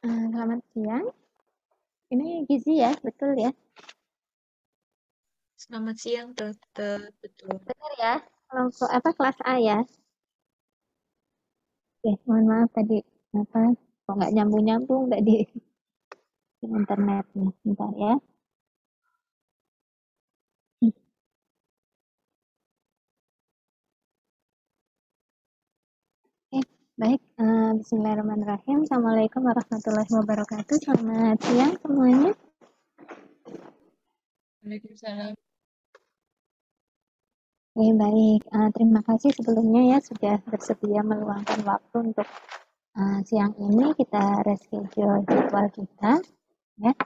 Selamat siang. Ini Gizi ya, betul ya? Selamat siang, Tante. Betul. Benar ya? Kelompok apa kelas A ya? Oke, mohon maaf tadi apa kok nggak nyambung-nyambung tadi di internet nih. Bentar ya. Oke, baik. Bismillahirrahmanirrahim. Assalamualaikum warahmatullahi wabarakatuh. Selamat siang semuanya. Waalaikumsalam. Oke, baik. Terima kasih sebelumnya ya sudah bersedia meluangkan waktu untuk siang ini kita reschedule jadwal kita ya.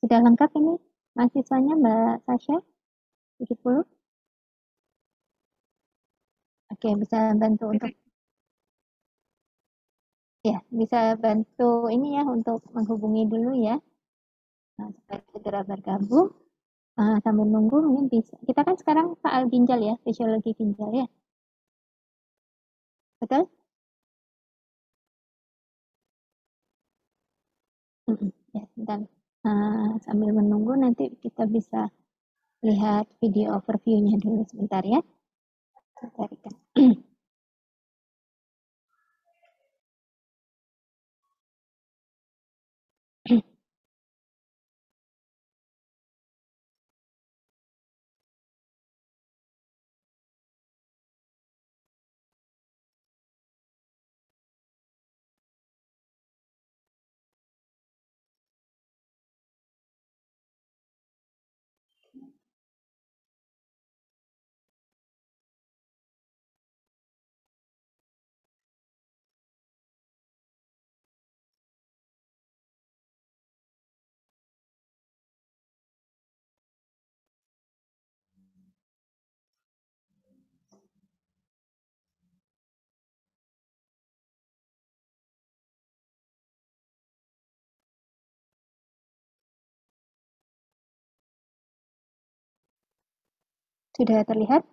Sudah lengkap ini mahasiswanya Mbak Sasha 70? Oke, bisa bantu untuk ya, bisa bantu ini ya untuk menghubungi dulu ya. Supaya segera bergabung. Sambil nunggu mungkin bisa. Kita kan sekarang soal ginjal ya, fisiologi ginjal ya. Betul? Ya, sebentar. Sambil menunggu nanti kita bisa lihat video overview-nya dulu sebentar ya. Carikan. Sudah terlihat?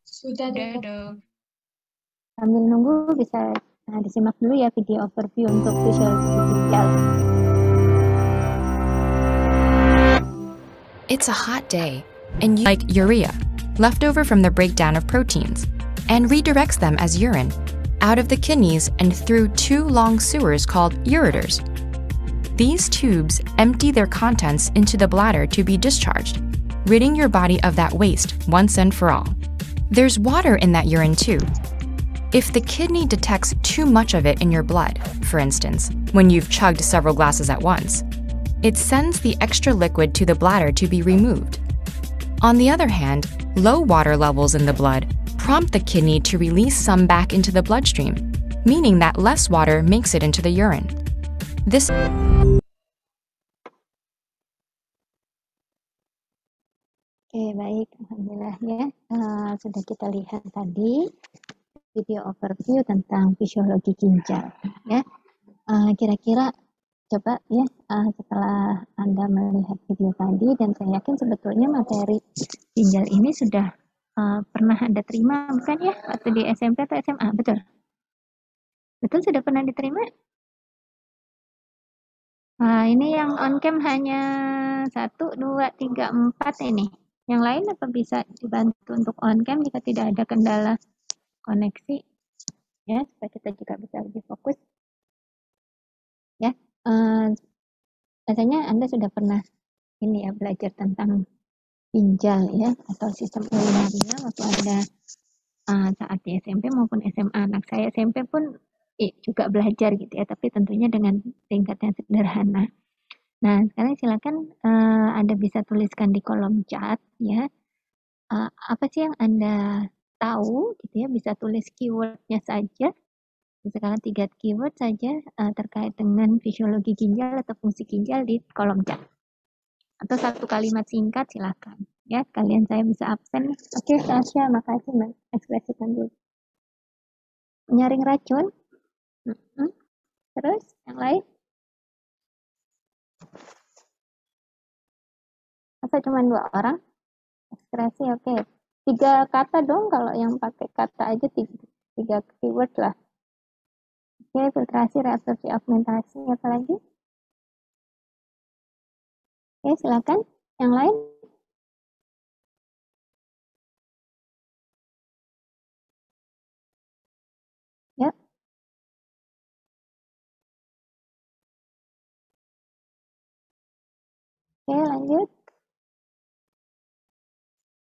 Sudah dong. Sambil nunggu bisa disimak dulu ya video overview untuk fisiologi ginjal. It's a hot day, and you like urea, left over from the breakdown of proteins, and redirects them as urine out of the kidneys and through two long sewers called ureters. These tubes empty their contents into the bladder to be discharged, ridding your body of that waste once and for all. There's water in that urine too. If the kidney detects too much of it in your blood, for instance, when you've chugged several glasses at once, it sends the extra liquid to the bladder to be removed. On the other hand, low water levels in the blood prompt the kidney to release some back into the bloodstream, meaning that less water makes it into the urine. This Oke, baik. Alhamdulillah ya. Sudah kita lihat tadi video overview tentang fisiologi ginjal. Ya, kira-kira coba ya setelah Anda melihat video tadi dan saya yakin sebetulnya materi ginjal ini sudah pernah Anda terima bukan ya waktu di SMP atau SMA, betul? Betul sudah pernah diterima? Ini yang on cam hanya 1, 2, 3, 4 ini. Yang lain apa bisa dibantu untuk on cam jika tidak ada kendala koneksi ya supaya kita juga bisa lebih fokus ya. Rasanya Anda sudah pernah ini ya belajar tentang ginjal ya atau sistem urinaria waktu Anda saat di SMP maupun SMA. Anak saya SMP pun juga belajar gitu ya, tapi tentunya dengan tingkat yang sederhana. Nah, sekarang silakan Anda bisa tuliskan di kolom chat ya. Apa sih yang Anda tahu gitu ya, bisa tulis keywordnya saja. Misalkan 3 keyword saja terkait dengan fisiologi ginjal atau fungsi ginjal di kolom chat. Atau 1 kalimat singkat silakan. Ya, kalian saya bisa absen. Oke, Tasya, makasih mengekspresikan dulu. Menyaring racun. Terus, yang lain? Masa cuma 2 orang? Ekspresi, oke. 3 kata dong, kalau yang pakai kata aja 3. 3 keyword lah. Oke, filtrasi, reabsorpsi, augmentasi, apa lagi? Oke, silakan. Yang lain? Ya. Oke, lanjut.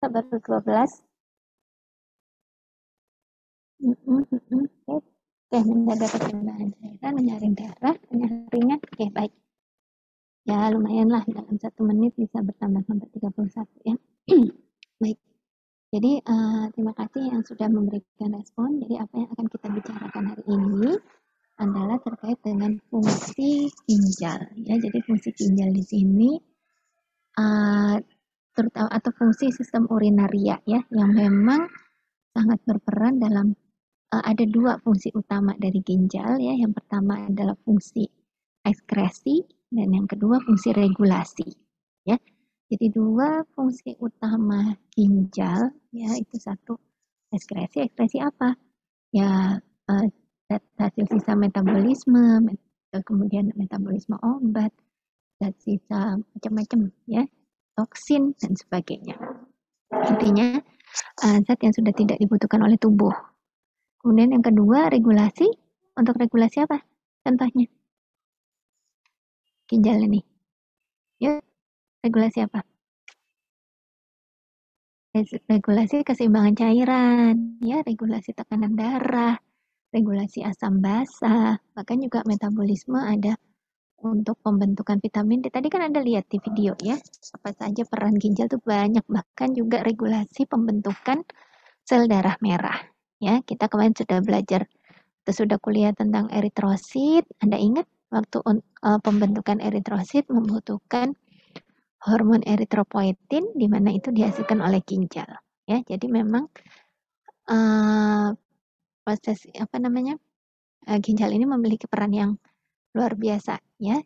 Kita baru 12. Oke, menjaga keseimbangan cairan, menyaring darah, penyaringan. Oke, baik. Ya, lumayan lah. Dalam 1 menit bisa bertambah sampai 31 ya. Baik. Jadi, terima kasih yang sudah memberikan respon. Jadi, apa yang akan kita bicarakan hari ini adalah terkait dengan fungsi ginjal. Ya, jadi fungsi ginjal di sini terutama atau fungsi sistem urinaria ya, yang memang sangat berperan dalam ada 2 fungsi utama dari ginjal ya. Yang pertama adalah fungsi ekskresi dan yang kedua fungsi regulasi ya. Jadi 2 fungsi utama ginjal ya, itu satu ekskresi. Ekskresi apa? Ya hasil sisa metabolisme, kemudian metabolisme obat, dan sisa macam-macam ya, toksin dan sebagainya. Intinya zat yang sudah tidak dibutuhkan oleh tubuh. Kemudian yang kedua, regulasi. Untuk regulasi apa? Contohnya. Ginjal ini. Yuk, regulasi apa? Regulasi keseimbangan cairan, ya, regulasi tekanan darah, regulasi asam basa, bahkan juga metabolisme ada untuk pembentukan vitamin D. Tadi kan Anda lihat di video ya, apa saja peran ginjal itu banyak, bahkan juga regulasi pembentukan sel darah merah. Ya, kita kemarin sudah belajar, kita sudah kuliah tentang eritrosit. Anda ingat waktu pembentukan eritrosit membutuhkan hormon eritropoietin, di mana itu dihasilkan oleh ginjal. Ya, jadi memang proses ginjal ini memiliki peran yang luar biasa ya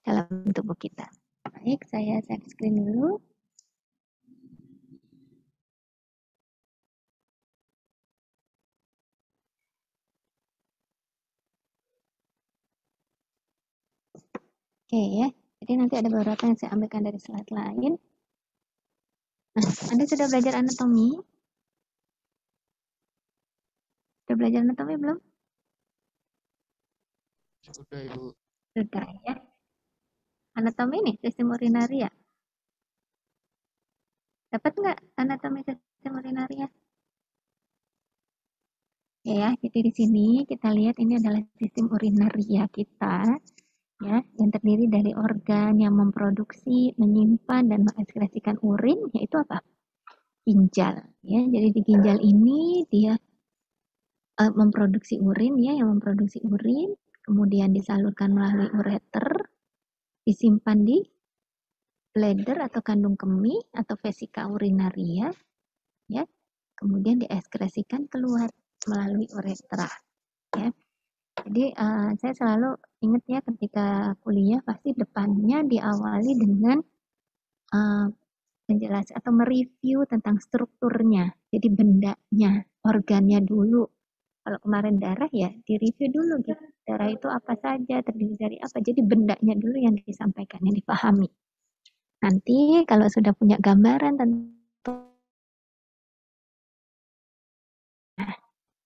dalam tubuh kita. Baik, saya share screen dulu. Oke ya, jadi nanti ada beberapa yang saya ambilkan dari slide lain. Nah, Anda sudah belajar anatomi? Sudah belajar anatomi belum? Sudah, Ibu. Sudah ya. Anatomi nih, sistem urinaria. Dapat nggak anatomi sistem urinaria? Ya, jadi di sini kita lihat ini adalah sistem urinaria kita, ya, yang terdiri dari organ yang memproduksi, menyimpan dan mengekskresikan urin, yaitu apa? Ginjal. Ya, jadi di ginjal ini dia memproduksi urin, ya, yang memproduksi urin, kemudian disalurkan melalui ureter, disimpan di bladder atau kandung kemih atau vesika urinaria, ya, kemudian diekskresikan keluar melalui uretra. Ya. Jadi saya selalu ingat ya ketika kuliah pasti depannya diawali dengan menjelaskan atau mereview tentang strukturnya. Jadi bendanya, organnya dulu. Kalau kemarin darah ya direview dulu gitu. Darah itu apa saja, terdiri dari apa. Jadi bendanya dulu yang disampaikan, yang dipahami. Nanti kalau sudah punya gambaran tentu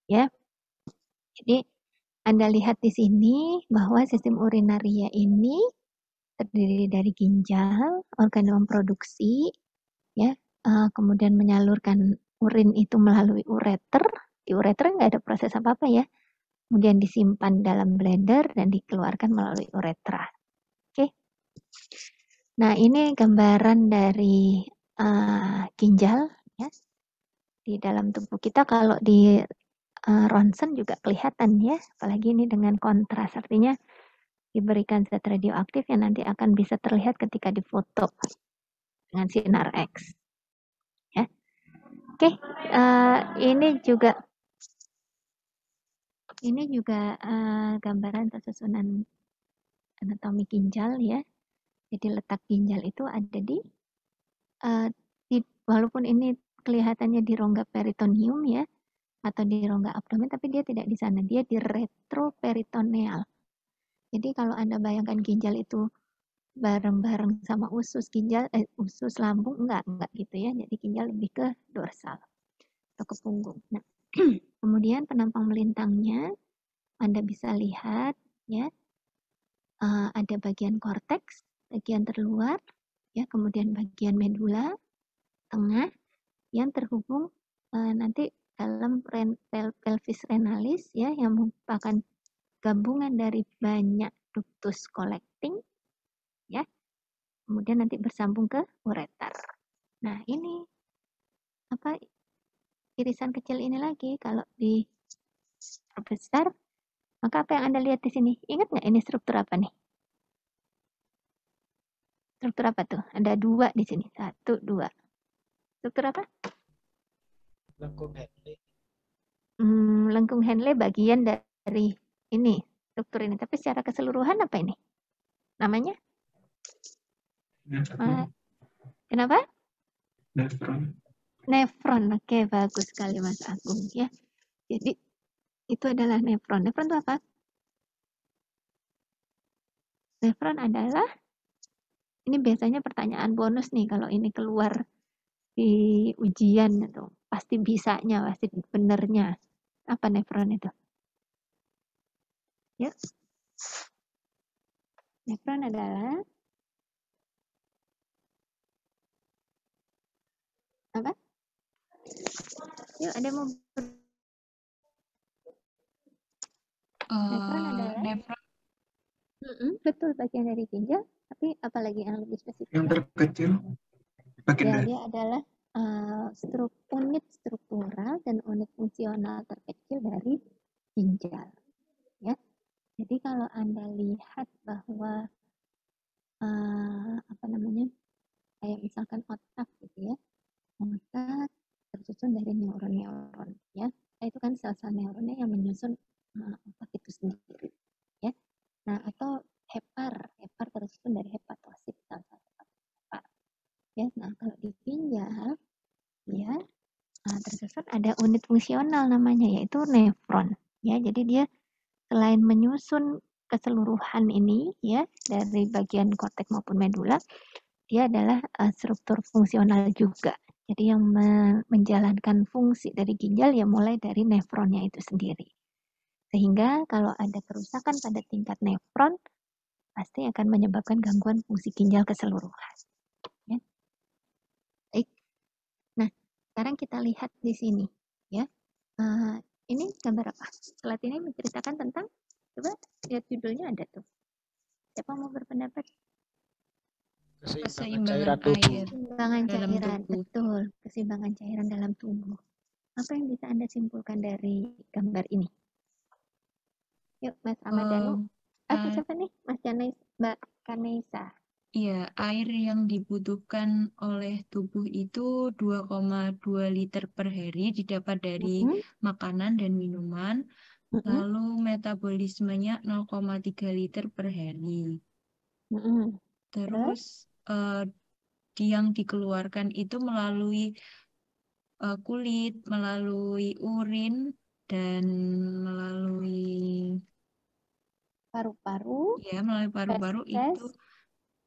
ya. Jadi Anda lihat di sini bahwa sistem urinaria ini terdiri dari ginjal, organ yang memproduksi, ya, kemudian menyalurkan urin itu melalui ureter. Di ureter nggak ada proses apa-apa ya. Kemudian disimpan dalam bladder dan dikeluarkan melalui uretra. Oke. Nah, ini gambaran dari ginjal ya. Di dalam tubuh kita kalau di ronsen juga kelihatan ya, apalagi ini dengan kontras, artinya diberikan zat radioaktif yang nanti akan bisa terlihat ketika difoto dengan sinar X. Ya. Oke, ini juga gambaran susunan anatomi ginjal ya. Jadi letak ginjal itu ada di walaupun ini kelihatannya di rongga peritoneum ya, atau di rongga abdomen, tapi dia tidak di sana, dia di retroperitoneal. Jadi kalau Anda bayangkan ginjal itu bareng-bareng sama usus ginjal, usus lambung, enggak gitu ya. Jadi ginjal lebih ke dorsal atau ke punggung. Nah, kemudian penampang melintangnya Anda bisa lihat ya, ada bagian korteks, bagian terluar, ya, kemudian bagian medula, tengah, yang terhubung nanti dalam pelvis renalis ya, yang merupakan gabungan dari banyak ductus collecting ya, kemudian nanti bersambung ke ureter. Nah ini apa, irisan kecil ini lagi kalau di besar, maka apa yang Anda lihat di sini, ingat nggak ini struktur apa nih? Struktur apa tuh? Ada 2 di sini, 1, 2. Struktur apa? Lengkung Henle. Lengkung Henle bagian dari ini, struktur ini. Tapi secara keseluruhan apa ini? Namanya? Kenapa? Nefron. Nefron. Oke, bagus sekali Mas Agung ya. Jadi itu adalah nefron. Nefron itu apa? Nefron adalah, ini biasanya pertanyaan bonus nih kalau ini keluar di ujian itu. Pasti bisanya, pasti benernya. Apa nefron itu? Ya. Nefron adalah apa? Yuk, ada mau nefron adalah Nefron. betul, bagian dari ginjal, tapi apalagi yang lebih spesifik? Yang terkecil bagian Ya, dari dia adalah unit struktural dan unit fungsional terkecil dari ginjal. Ya, jadi kalau Anda lihat bahwa apa namanya, kayak misalkan otak gitu ya, otak tersusun dari neuron-neuron ya. Nah, itu kan sel-sel neuronnya yang menyusun otak itu sendiri ya. Nah, atau hepar tersusun dari hepatosit, sel-sel hepar ya. Nah, kalau di ginjal ya, tersusun ada unit fungsional namanya, yaitu nefron ya. Jadi dia selain menyusun keseluruhan ini ya, dari bagian korteks maupun medula, dia adalah struktur fungsional juga. Jadi yang menjalankan fungsi dari ginjal ya mulai dari nefronnya itu sendiri. Sehingga kalau ada kerusakan pada tingkat nefron, pasti akan menyebabkan gangguan fungsi ginjal keseluruhan. Ya. Baik. Nah, sekarang kita lihat di sini ya. Ini gambar apa? Slide ini menceritakan tentang, coba lihat judulnya ada tuh. Siapa mau berpendapat? keseimbangan cairan tubuh. air Keseimbangan dalam cairan, tubuh. betul. Keseimbangan cairan dalam tubuh. Apa yang bisa Anda simpulkan dari gambar ini? Yuk, Mas Ahmad Danu. Siapa nih? Mas Janais, Mbak Kanesa. Iya, air yang dibutuhkan oleh tubuh itu 2,2 liter per hari didapat dari makanan dan minuman. Lalu metabolismenya 0,3 liter per hari. Terus yang dikeluarkan itu melalui kulit, melalui urin, dan melalui paru-paru. ya, melalui paru-paru feses. itu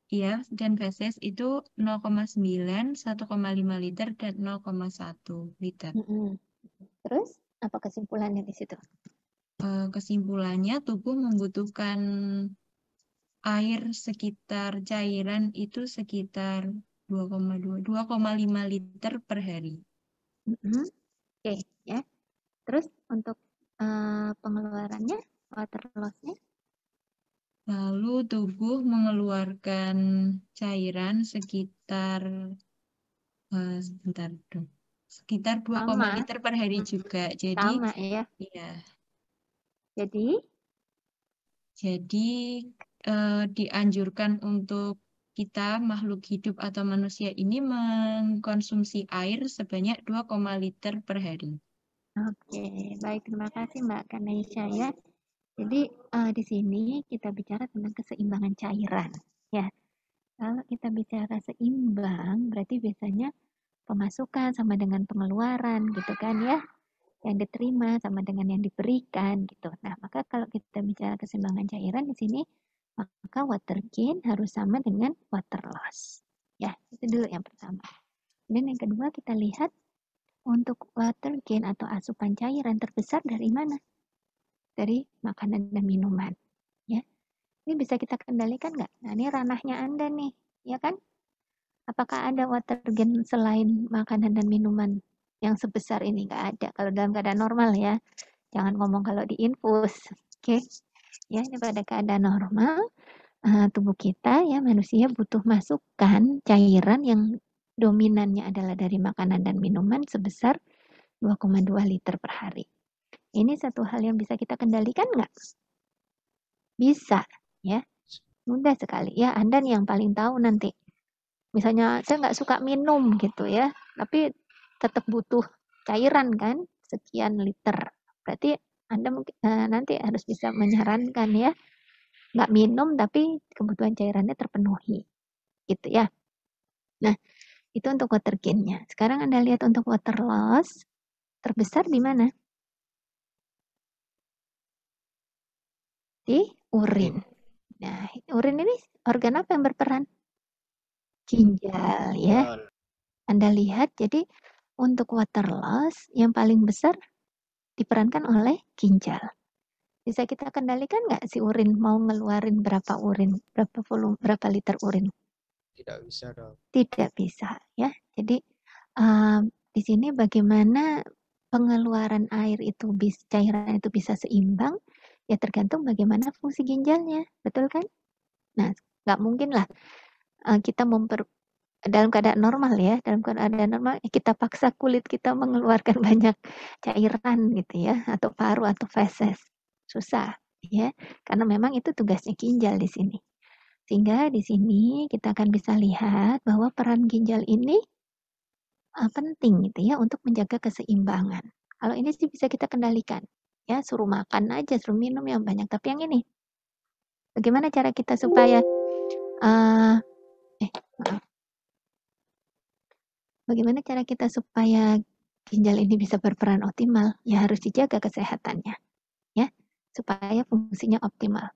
ya, dan feses itu 0,9, 1,5 liter, dan 0,1 liter. Terus apa kesimpulannya di situ? Kesimpulannya tubuh membutuhkan air sekitar cairan itu sekitar 2,5 liter per hari. Oke, ya. Terus untuk pengeluarannya, water loss-nya? Lalu tubuh mengeluarkan cairan sekitar sebentar dong. Sekitar 2, liter per hari juga. Jadi sama ya. Iya. Jadi dianjurkan untuk kita makhluk hidup atau manusia ini mengkonsumsi air sebanyak 2, liter per hari. Oke, baik, terima kasih Mbak Kanesha ya. Jadi di sini kita bicara tentang keseimbangan cairan ya. Kalau kita bicara seimbang berarti biasanya pemasukan sama dengan pengeluaran gitu kan ya. yang diterima sama dengan yang diberikan gitu. Nah, maka kalau kita bicara keseimbangan cairan di sini, maka water gain harus sama dengan water loss. Ya, itu dulu yang pertama. Dan yang kedua kita lihat untuk water gain atau asupan cairan terbesar dari mana? Dari makanan dan minuman. Ya, ini bisa kita kendalikan nggak? Nah, ini ranahnya Anda nih, ya kan? Apakah ada water gain selain makanan dan minuman yang sebesar ini? Nggak ada. Kalau dalam keadaan normal ya. Jangan ngomong kalau diinfus. Oke. Ya, ini pada keadaan normal, tubuh kita ya manusia butuh masukan cairan yang dominannya adalah dari makanan dan minuman sebesar 2,2 liter per hari. Ini satu hal yang bisa kita kendalikan nggak? Bisa, ya. Mudah sekali. Ya, Anda nih yang paling tahu nanti. Misalnya saya nggak suka minum gitu ya, tapi tetap butuh cairan kan, sekian liter. Berarti Anda mungkin nanti harus bisa menyarankan ya, nggak minum tapi kebutuhan cairannya terpenuhi, gitu ya. Nah, itu untuk water gain-nya. Sekarang Anda lihat untuk water loss, terbesar di mana? Di urin. Nah, urin ini organ apa yang berperan? Ginjal ya. Anda lihat, jadi untuk water loss yang paling besar diperankan oleh ginjal. Bisa kita kendalikan nggak si urin mau ngeluarin berapa urin, berapa volume, berapa liter urin? Tidak bisa dong. Tidak bisa ya. Jadi di sini bagaimana pengeluaran air itu cairan itu bisa seimbang ya tergantung bagaimana fungsi ginjalnya, betul kan? Nah, nggak mungkin lah kita dalam keadaan normal ya, dalam keadaan normal kita paksa kulit kita mengeluarkan banyak cairan gitu ya, atau paru atau feses. Susah ya, karena memang itu tugasnya ginjal di sini. Sehingga di sini kita akan bisa lihat bahwa peran ginjal ini penting gitu ya untuk menjaga keseimbangan. Kalau ini sih bisa kita kendalikan. Ya, suruh makan aja, suruh minum yang banyak. Tapi yang ini, bagaimana cara kita supaya maaf. Bagaimana cara kita supaya ginjal ini bisa berperan optimal? Ya harus dijaga kesehatannya, ya, supaya fungsinya optimal.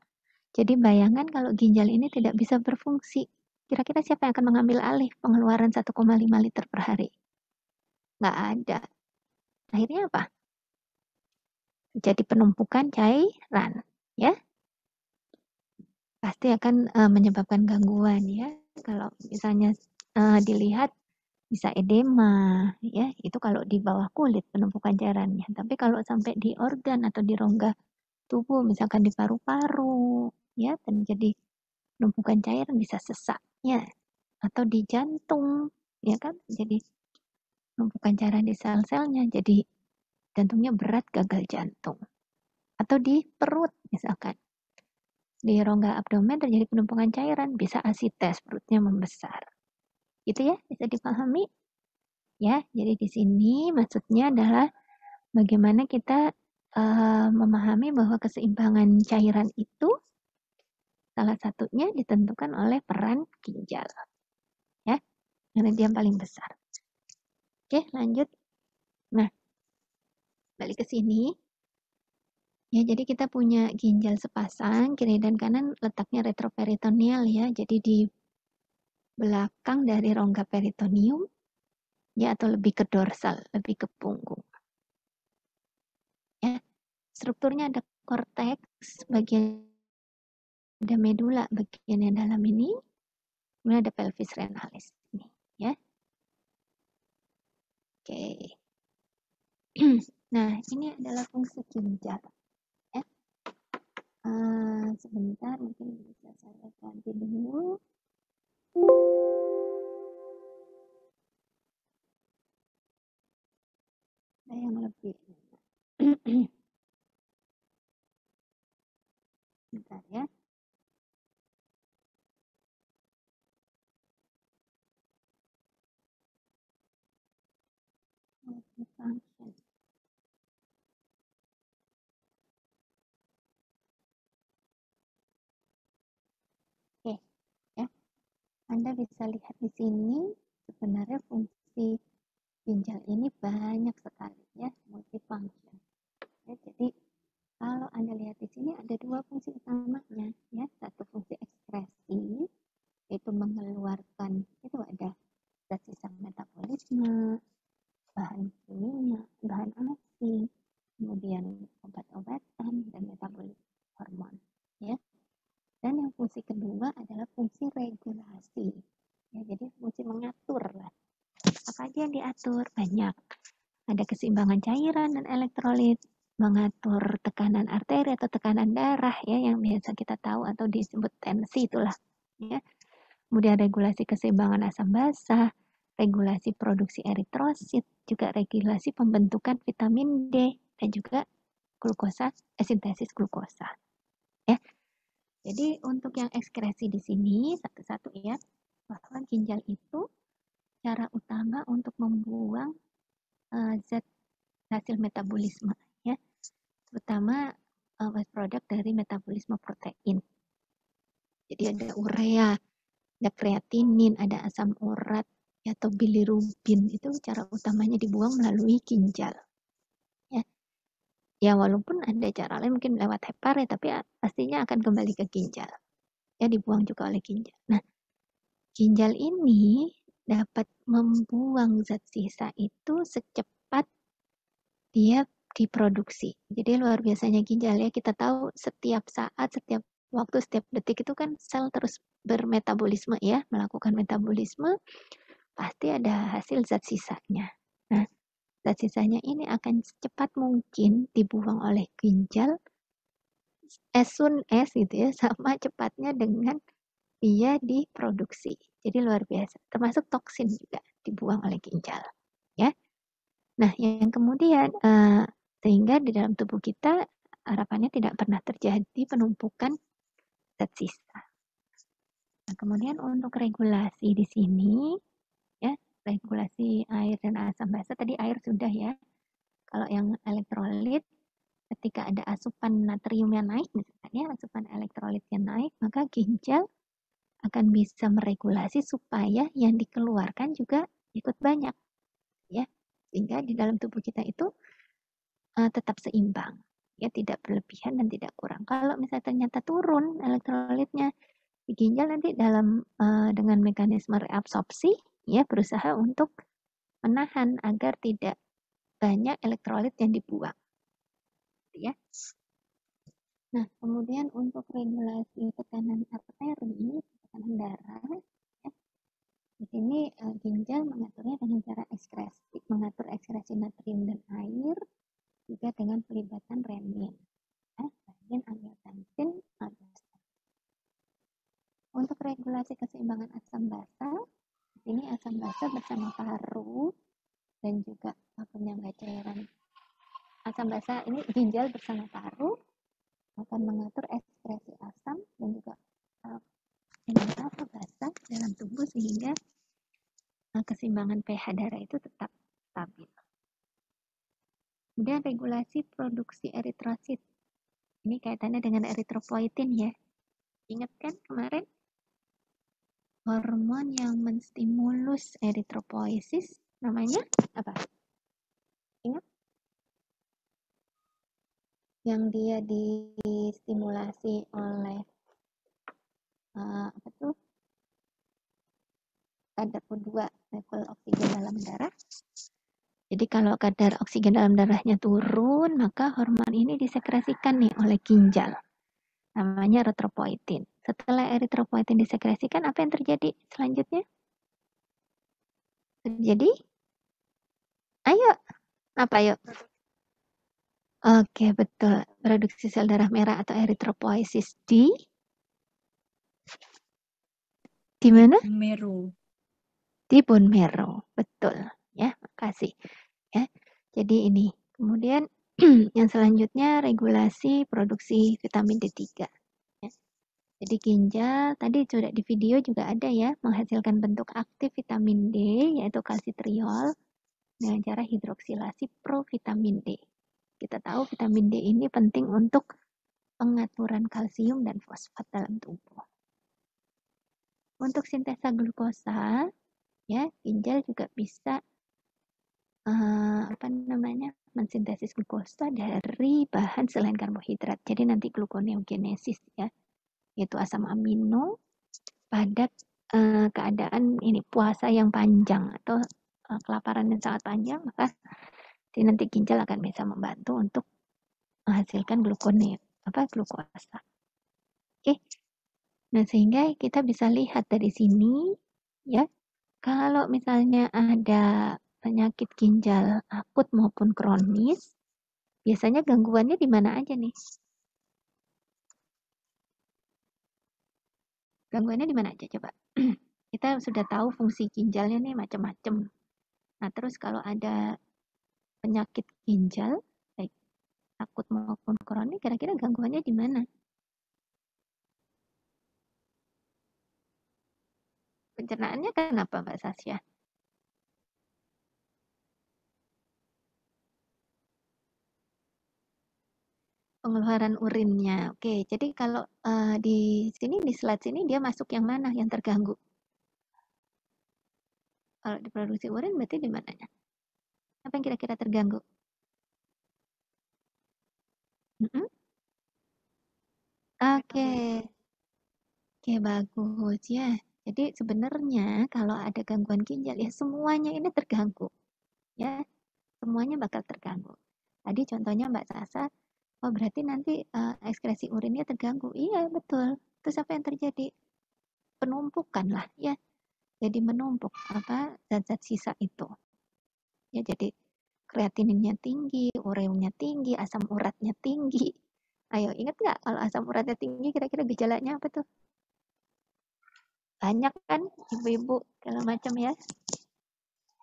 Jadi bayangkan kalau ginjal ini tidak bisa berfungsi, kira-kira siapa yang akan mengambil alih pengeluaran 1,5 liter per hari? Nggak ada. Akhirnya apa? Jadi penumpukan cairan, ya. Pasti akan menyebabkan gangguan, ya. Kalau misalnya dilihat bisa edema, ya, itu kalau di bawah kulit penumpukan cairannya. Tapi kalau sampai di organ atau di rongga tubuh, misalkan di paru-paru, ya, terjadi penumpukan cairan bisa sesak, ya, atau di jantung, ya kan, jadi penumpukan cairan di sel-selnya, jadi jantungnya berat, gagal jantung. Atau di perut, misalkan, di rongga abdomen terjadi penumpukan cairan, bisa asites, perutnya membesar. Itu ya, bisa dipahami? Ya, jadi di sini maksudnya adalah bagaimana kita memahami bahwa keseimbangan cairan itu salah satunya ditentukan oleh peran ginjal, ya, karena dia yang paling besar. Oke, lanjut. Nah, balik ke sini. Ya, jadi kita punya ginjal sepasang, kiri dan kanan letaknya retroperitoneal ya, jadi di belakang dari rongga peritoneum, ya, atau lebih ke dorsal, lebih ke punggung. Ya, strukturnya ada korteks, bagian ada medula bagian yang dalam ini, kemudian ada pelvis renalis ini, ya. Oke. Nah, ini adalah fungsi ginjal. Ya. Sebentar, mungkin bisa saya ganti dulu. Ada yang lebih. Bentar ya. Multifunction. Oke, ya. Anda bisa lihat di sini sebenarnya fungsi ginjal ini banyak sekali ya, multifunction. Ya, jadi kalau Anda lihat di sini ada dua fungsi utamanya ya, satu fungsi ekskresi yaitu mengeluarkan itu ada zat sisa metabolisme, bahan kimia, bahan asing, kemudian obat-obatan dan metabolik hormon ya. Dan yang fungsi kedua adalah fungsi regulasi. Ya, jadi fungsi mengatur lah. Apa aja yang diatur? Banyak. Ada keseimbangan cairan dan elektrolit, mengatur tekanan arteri atau tekanan darah ya yang biasa kita tahu atau disebut tensi itulah ya. Kemudian regulasi keseimbangan asam basa, regulasi produksi eritrosit, juga regulasi pembentukan vitamin D dan juga glukosa, sintesis glukosa. Ya. Jadi untuk yang ekskresi di sini satu-satu ya, bahwa ginjal itu cara utama untuk membuang zat hasil metabolisme ya, terutama waste product dari metabolisme protein. Jadi ada urea, ada kreatinin, ada asam urat atau bilirubin, itu cara utamanya dibuang melalui ginjal. Ya. Ya walaupun ada cara lain mungkin lewat hepar ya, tapi pastinya akan kembali ke ginjal. Ya dibuang juga oleh ginjal. Nah, ginjal ini dapat membuang zat sisa itu secepat dia diproduksi. Jadi luar biasanya ginjal ya, kita tahu setiap saat, setiap waktu, setiap detik itu kan sel terus bermetabolisme ya, melakukan metabolisme, pasti ada hasil zat sisanya. Nah, zat sisanya ini akan secepat mungkin dibuang oleh ginjal as soon as gitu ya, sama cepatnya dengan dia diproduksi. Jadi luar biasa. Termasuk toksin juga dibuang oleh ginjal. Ya. Nah, yang kemudian sehingga di dalam tubuh kita harapannya tidak pernah terjadi penumpukan zat sisa. Nah, kemudian untuk regulasi di sini, ya, regulasi air dan asam basa tadi air sudah ya. Kalau yang elektrolit, ketika ada asupan natrium yang naik, misalnya asupan elektrolit yang naik, maka ginjal akan bisa meregulasi supaya yang dikeluarkan juga ikut banyak, ya, sehingga di dalam tubuh kita itu tetap seimbang, ya, tidak berlebihan dan tidak kurang. Kalau misalnya ternyata turun elektrolitnya di ginjal, nanti dalam dengan mekanisme reabsorpsi, ya, berusaha untuk menahan agar tidak banyak elektrolit yang dibuang, ya. Nah, kemudian untuk regulasi tekanan arteri, tekanan darah, ya, di sini ginjal mengaturnya dengan cara ekskresi, mengatur ekskresi natrium dan air, juga dengan pelibatan renin, ya, renin, angiotensin, aldosteron. Untuk regulasi keseimbangan asam basa, di sini asam basa bersama paru dan juga penyangga cairan. Asam basa ini ginjal bersama paru akan mengatur ekskresi asam dan juga asam basa dalam tubuh sehingga keseimbangan pH darah itu tetap stabil. Kemudian regulasi produksi eritrosit. Ini kaitannya dengan eritropoietin ya. Ingat kan kemarin? Hormon yang menstimulus eritropoiesis namanya apa? Ingat? Yang dia distimulasi oleh apa tuh? Kadar O2, level oksigen dalam darah. Jadi kalau kadar oksigen dalam darahnya turun, maka hormon ini disekresikan nih oleh ginjal. Namanya eritropoietin. Setelah eritropoietin disekresikan, apa yang terjadi selanjutnya? Terjadi? Ayo, apa yuk? Oke, betul. Produksi sel darah merah atau eritropoiesis di mana? Marrow. Di bone marrow, betul. Ya, makasih. Ya, jadi ini. Kemudian yang selanjutnya regulasi produksi vitamin D3. Ya. Jadi ginjal tadi sudah di video juga ada ya, menghasilkan bentuk aktif vitamin D yaitu kalsitriol dengan cara hidroksilasi provitamin D. Kita tahu vitamin D ini penting untuk pengaturan kalsium dan fosfat dalam tubuh. Untuk sintesa glukosa, ya, ginjal juga bisa mensintesis glukosa dari bahan selain karbohidrat. Jadi nanti gluconeogenesis ya, yaitu asam amino pada keadaan ini puasa yang panjang atau kelaparan yang sangat panjang, maka nanti ginjal akan bisa membantu untuk menghasilkan glukosa. Oke. Nah, sehingga kita bisa lihat dari sini ya, kalau misalnya ada penyakit ginjal akut maupun kronis, biasanya gangguannya di mana aja nih? Gangguannya di mana aja coba? Kita sudah tahu fungsi ginjalnya nih macam-macam. Nah, terus kalau ada penyakit ginjal, baik akut maupun kronis, kira-kira gangguannya di mana? Pencernaannya kenapa, Mbak Sasya? Pengeluaran urinnya. Oke, jadi kalau di sini, di slide sini dia masuk yang mana yang terganggu? Kalau diproduksi urin berarti di mananya? Apa yang kira-kira terganggu? Oke, bagus ya. Jadi sebenarnya kalau ada gangguan ginjal ya semuanya ini terganggu. Ya, semuanya bakal terganggu. Tadi contohnya Mbak Sasa, oh berarti nanti ekskresi urinnya terganggu. Iya, betul. Terus apa yang terjadi? Penumpukan lah ya. Jadi menumpuk zat-zat sisa itu. Ya, jadi kreatininnya tinggi, ureumnya tinggi, asam uratnya tinggi. Ayo, ingat nggak kalau asam uratnya tinggi kira-kira gejalanya apa tuh? Banyak kan ibu-ibu segala macam ya.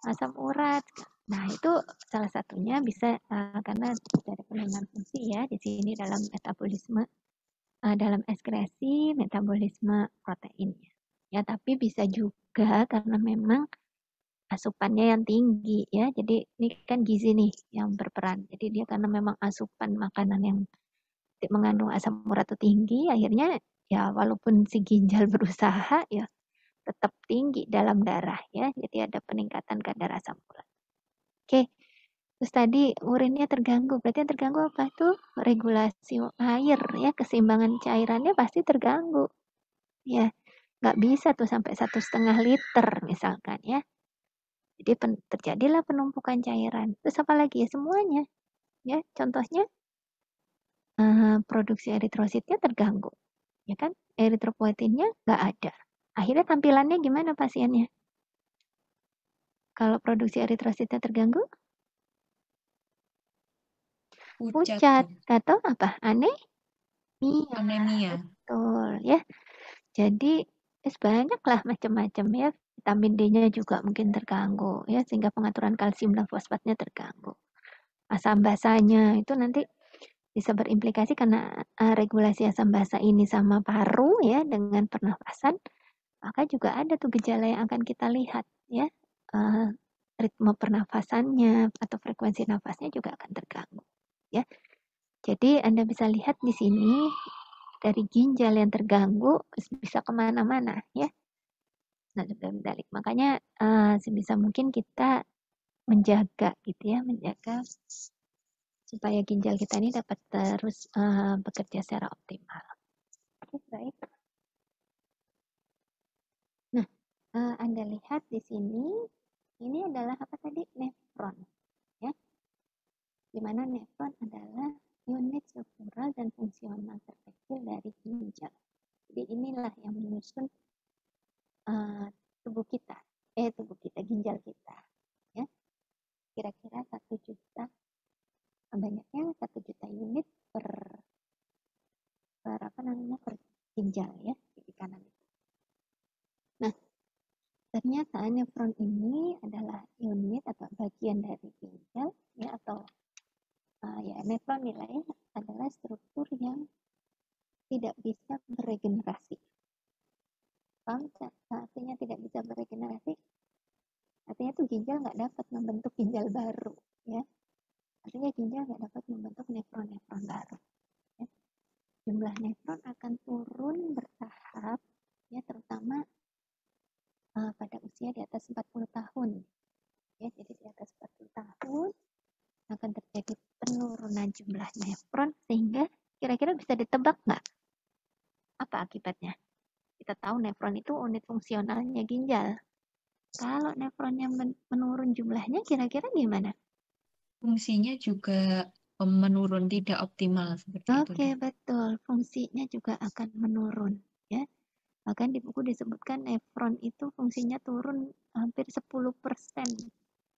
Asam urat. Nah, itu salah satunya bisa karena dari penurunan fungsi ya di sini dalam metabolisme, dalam ekskresi metabolisme proteinnya. Ya, tapi bisa juga karena memang asupannya yang tinggi ya. Jadi ini kan gizi nih yang berperan. Jadi dia karena memang asupan makanan yang mengandung asam urat itu tinggi, akhirnya ya walaupun si ginjal berusaha ya tetap tinggi dalam darah ya. Jadi ada peningkatan kadar asam urat. Oke. Terus tadi urinnya terganggu. Berarti yang terganggu apa tuh? Regulasi air ya, keseimbangan cairannya pasti terganggu. Ya, nggak bisa tuh sampai 1,5 liter misalkan ya. Jadi terjadilah penumpukan cairan. Terus apa lagi ya? Semuanya. Ya, contohnya produksi eritrositnya terganggu. Ya kan? Eritropoietinnya nggak ada. Akhirnya tampilannya gimana pasiennya? Kalau produksi eritrositnya terganggu? Pucat. Atau apa? Anemia. Betul ya. Jadi banyak lah macam-macam ya. Vitamin D-nya juga mungkin terganggu ya, sehingga pengaturan kalsium dan fosfatnya terganggu. Asam basanya itu nanti bisa berimplikasi karena regulasi asam basa ini sama paru ya dengan pernafasan, maka juga ada tuh gejala yang akan kita lihat ya. Ritme pernafasannya atau frekuensi nafasnya juga akan terganggu ya. Jadi Anda bisa lihat di sini dari ginjal yang terganggu bisa kemana-mana ya. Nah, juga balik. Makanya sebisa mungkin kita menjaga gitu ya, menjaga supaya ginjal kita ini dapat terus bekerja secara optimal. Oke, baik. Nah, Anda lihat di sini, ini adalah apa tadi? Nefron. Ya. Di mana nefron adalah unit struktural dan fungsional terkecil dari ginjal. Jadi inilah yang menyusun ginjal kita. Ya. Kira-kira 1 juta, banyaknya 1 juta unit per ginjal ya, di kanan. Nah, ternyata nefron ini adalah unit atau bagian dari ginjal ya, atau nefron nilai adalah struktur yang tidak bisa beregenerasi. Artinya tidak bisa beregenerasi, artinya tuh ginjal nggak dapat membentuk ginjal baru ya. Artinya ginjal nggak dapat membentuk nefron-nefron baru. Ya. Jumlah nefron akan turun bertahap ya, terutama pada usia di atas 40 tahun. Ya, jadi di atas 40 tahun. jumlah nefron sehingga kira-kira bisa ditebak nggak apa akibatnya? Kita tahu nefron itu unit fungsionalnya ginjal. Kalau nefronnya menurun jumlahnya kira-kira gimana? Fungsinya juga menurun, tidak optimal seperti itu. Oke, betul. Fungsinya juga akan menurun, ya. Bahkan di buku disebutkan nefron itu fungsinya turun hampir 10%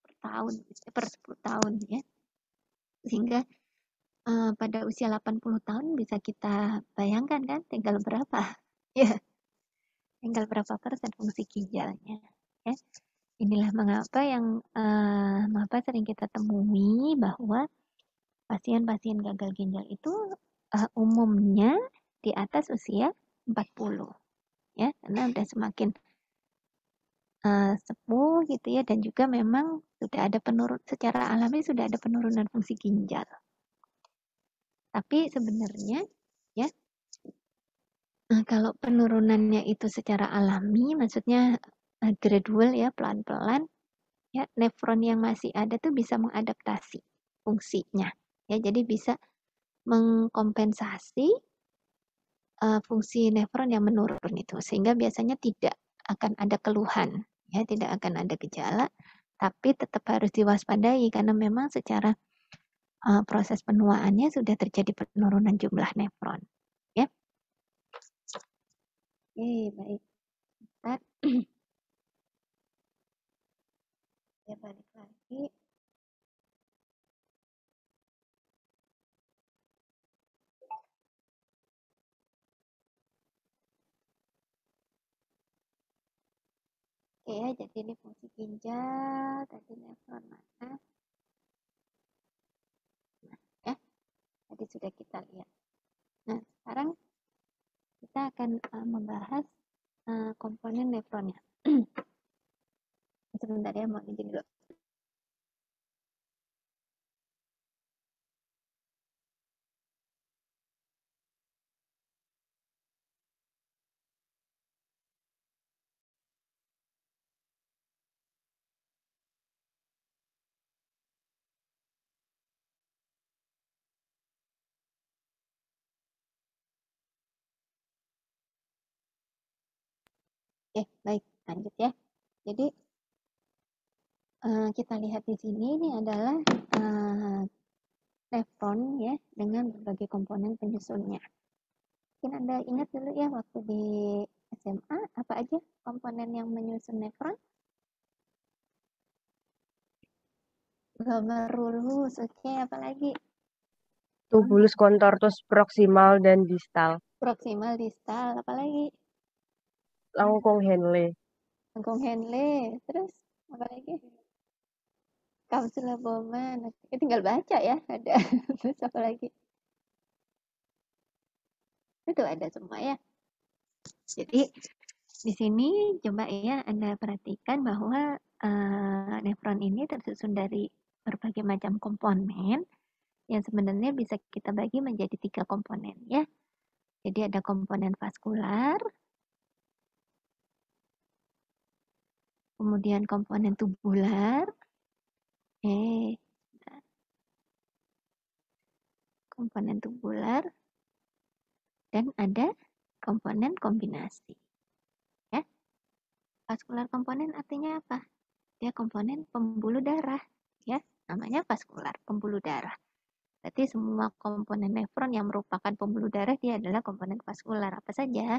per tahun, per 10 tahun, ya. Sehingga pada usia 80 tahun bisa kita bayangkan kan, tinggal berapa? Ya, tinggal berapa persen fungsi ginjalnya, ya. Inilah mengapa sering kita temui bahwa pasien-pasien gagal ginjal itu umumnya di atas usia 40, ya, karena udah semakin sepuh gitu ya, dan juga memang sudah ada secara alami sudah ada penurunan fungsi ginjal. Tapi sebenarnya ya, kalau penurunannya itu secara alami, maksudnya gradual ya, pelan-pelan, ya, nefron yang masih ada tuh bisa mengadaptasi fungsinya, ya, jadi bisa mengkompensasi fungsi nefron yang menurun itu, sehingga biasanya tidak akan ada keluhan, ya, tidak akan ada gejala, tapi tetap harus diwaspadai karena memang secara proses penuaannya sudah terjadi penurunan jumlah nefron, ya. Oke, baik. Bentar. Ya, balik lagi. Oke ya, jadi ini fungsi ginjal, tadi nefron mana? Nah, ya, tadi sudah kita lihat. Nah, sekarang kita akan membahas komponen nefronnya. Sebentar ya, mau izin dulu. Oke, baik, lanjut ya. Jadi kita lihat di sini ini adalah nefron ya dengan berbagai komponen penyusunnya. Mungkin Anda ingat dulu ya waktu di SMA apa aja komponen yang menyusun nefron? Glomerulus, oke, apa lagi? Tubulus contortus proximal dan distal. Proximal, distal, apa lagi? Langkung Henle. Langkung Henle, terus apa lagi? Capsula Bowman, oke, tinggal baca ya, ada. Terus apa lagi? Itu ada semua ya. Jadi di sini coba ya Anda perhatikan bahwa nefron ini tersusun dari berbagai macam komponen yang sebenarnya bisa kita bagi menjadi 3 komponen ya. Jadi ada komponen vaskular, kemudian komponen tubular, komponen tubular, dan ada komponen kombinasi. Ya. Vaskular komponen artinya apa? Dia komponen pembuluh darah, ya. Namanya vaskular, pembuluh darah. Berarti semua komponen nefron yang merupakan pembuluh darah dia adalah komponen vaskular. Apa saja?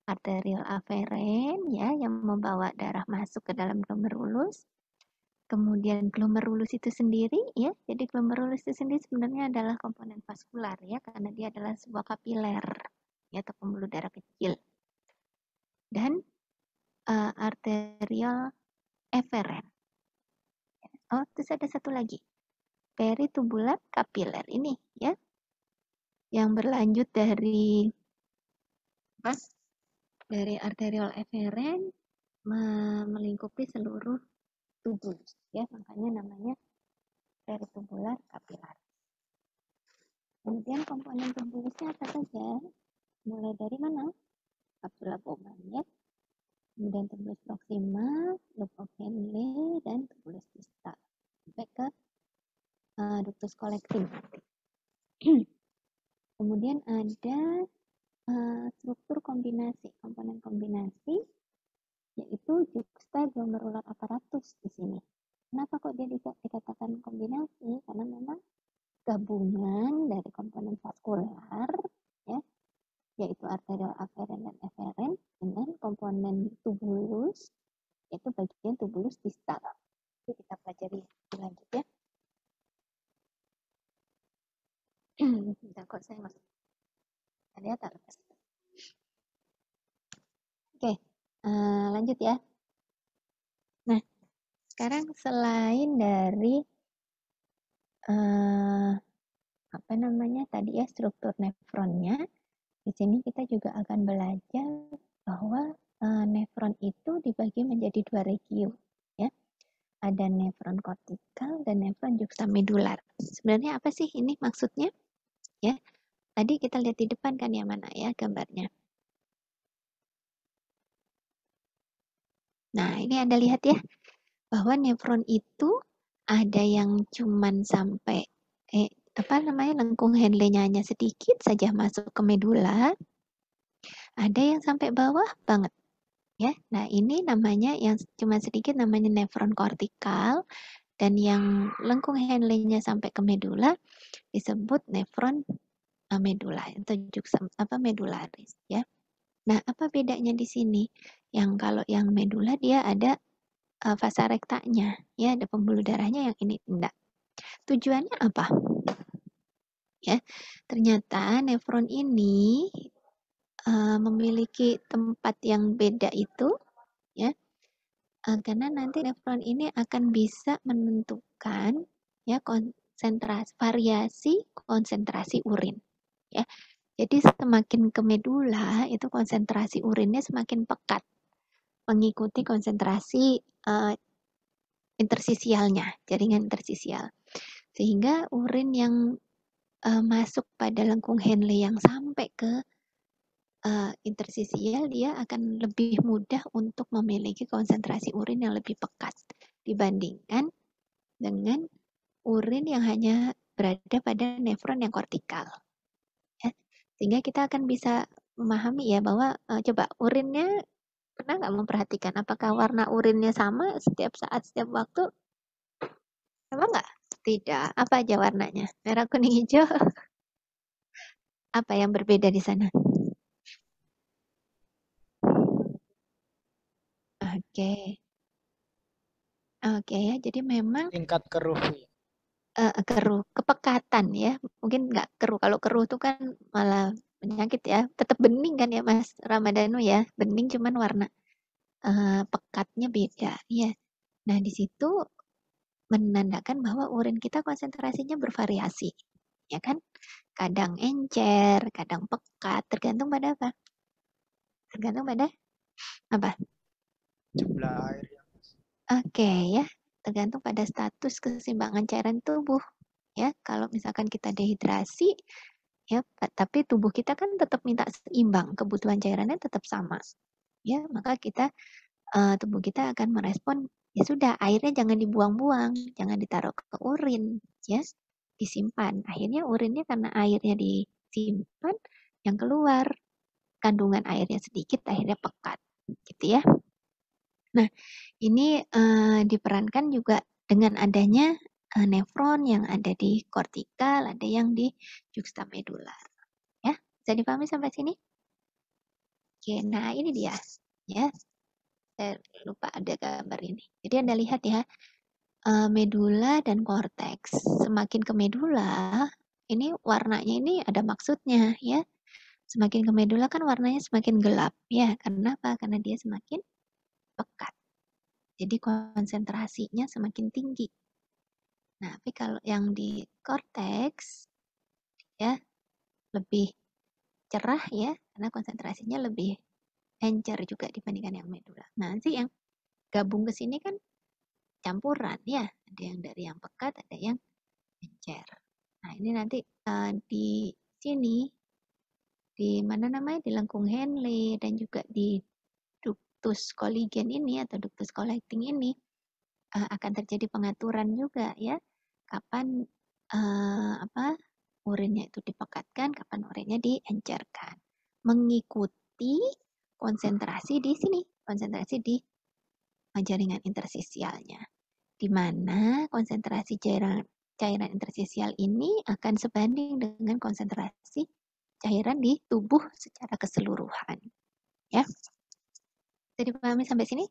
Arterial aferen ya yang membawa darah masuk ke dalam glomerulus. Kemudian glomerulus itu sendiri ya. Jadi glomerulus itu sendiri sebenarnya adalah komponen vaskular ya karena dia adalah sebuah kapiler ya atau pembuluh darah kecil. Dan arterial eferen. Oh, terus ada satu lagi. Peritubular kapiler ini ya. Yang berlanjut dari arterial eferen melingkupi seluruh tubuh ya, makanya namanya peritubular kapiler. Kemudian komponen tubulusnya apa saja? Mulai dari mana? Capsula Bowman ya. Kemudian tubulus proximal, loop of Henle, dan tubulus distal. Sampai ke ductus collecting. kombinasi. Komponen kombinasi yaitu juxtaglomerular apparatus di sini. Kenapa kok dia dikatakan kombinasi? Karena memang gabungan dari komponen vaskular, ya, yaitu arterial aferen dan eferen, dengan komponen tubulus, yaitu bagian tubulus distal. Jadi kita pelajari lanjut ya. Bentar, kok saya masuk. Lihat lepas. Oke, lanjut ya. Nah, sekarang selain dari apa namanya tadi ya, struktur nefronnya, di sini kita juga akan belajar bahwa nefron itu dibagi menjadi dua regio, ya. Ada nefron kortikal dan nefron juxtamedular. Sebenarnya apa sih ini maksudnya? Ya, tadi kita lihat di depan kan yang mana ya gambarnya. Nah, ini Anda lihat ya, bahwa nefron itu ada yang cuman sampai lengkung Henle-nya hanya sedikit saja masuk ke medula, ada yang sampai bawah banget ya. Nah, ini namanya yang cuma sedikit namanya nefron kortikal, dan yang lengkung Henle-nya sampai ke medula disebut nefron medula atau medularis ya. Nah, apa bedanya di sini? Yang kalau yang medula dia ada vasa rektanya ya, ada pembuluh darahnya, yang ini enggak. Tujuannya apa? Ya, ternyata nefron ini memiliki tempat yang beda itu, ya, karena nanti nefron ini akan bisa menentukan ya variasi konsentrasi urin, ya. Jadi semakin ke medula itu konsentrasi urinnya semakin pekat mengikuti konsentrasi intersisialnya, jaringan intersisial, sehingga urin yang masuk pada lengkung Henle yang sampai ke intersisial, dia akan lebih mudah untuk memiliki konsentrasi urin yang lebih pekat dibandingkan dengan urin yang hanya berada pada nefron yang kortikal. Ya. Sehingga kita akan bisa memahami ya bahwa coba urinnya, pernah nggak memperhatikan apakah warna urinnya sama setiap saat, setiap waktu? Sama nggak? Tidak. Apa aja warnanya? Merah, kuning, hijau? Apa yang berbeda di sana? Oke. Oke ya, jadi memang tingkat keruh keruh, kepekatan ya. Mungkin nggak keruh. Kalau keruh itu kan malah penyakit ya. Tetap bening kan ya Mas Ramadhanu ya. Bening cuman warna pekatnya beda ya. Nah, di situ menandakan bahwa urin kita konsentrasinya bervariasi. Ya kan? Kadang encer, kadang pekat, tergantung pada apa? Tergantung pada apa? jumlah air yang Oke ya, tergantung pada status keseimbangan cairan tubuh. Ya, kalau misalkan kita dehidrasi, ya, tapi tubuh kita kan tetap minta seimbang, kebutuhan cairannya tetap sama. Ya, maka kita tubuh kita akan merespon, ya sudah, airnya jangan dibuang-buang, jangan ditaruh ke urin, ya, disimpan. Akhirnya urinnya karena airnya disimpan, yang keluar kandungan airnya sedikit, akhirnya pekat, gitu ya. Nah, ini diperankan juga dengan adanya nefron yang ada di kortikal, ada yang di juxtamedular. Ya, bisa dipahami sampai sini? Oke, nah ini dia. Ya, saya lupa ada gambar ini. Jadi Anda lihat ya, medula dan korteks. Semakin ke medula, ini warnanya ini ada maksudnya ya. Semakin ke medula kan warnanya semakin gelap ya. Karena apa? Karena dia semakin pekat. Jadi konsentrasinya semakin tinggi. Nah, tapi kalau yang di korteks ya lebih cerah ya, karena konsentrasinya lebih encer juga dibandingkan yang medula. Nah, nanti yang gabung ke sini kan campuran ya, ada yang dari yang pekat, ada yang encer. Nah, ini nanti di sini, di mana namanya, di lengkung Henle dan juga di ductus Colligen ini atau ductus collecting ini akan terjadi pengaturan juga ya, kapan urinnya itu dipekatkan, kapan urinnya diencerkan, mengikuti konsentrasi di sini, konsentrasi di jaringan interstisialnya, di mana konsentrasi cairan interstisial ini akan sebanding dengan konsentrasi cairan di tubuh secara keseluruhan. Ya, jadi dipahami sampai sini?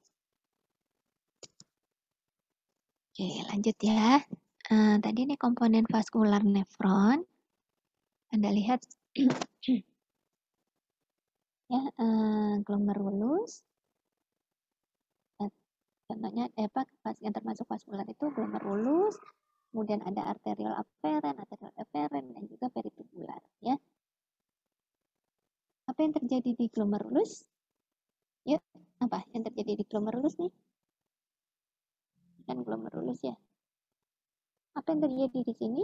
Oke, lanjut ya. Tadi ini komponen vaskular nefron. Anda lihat ya, glomerulus. Contohnya yang termasuk vaskular itu glomerulus, kemudian ada arterial aferen, dan juga peritubular. Ya, apa yang terjadi di glomerulus? Ya, apa yang terjadi di glomerulus nih? Kan glomerulus ya. Apa yang terjadi di sini?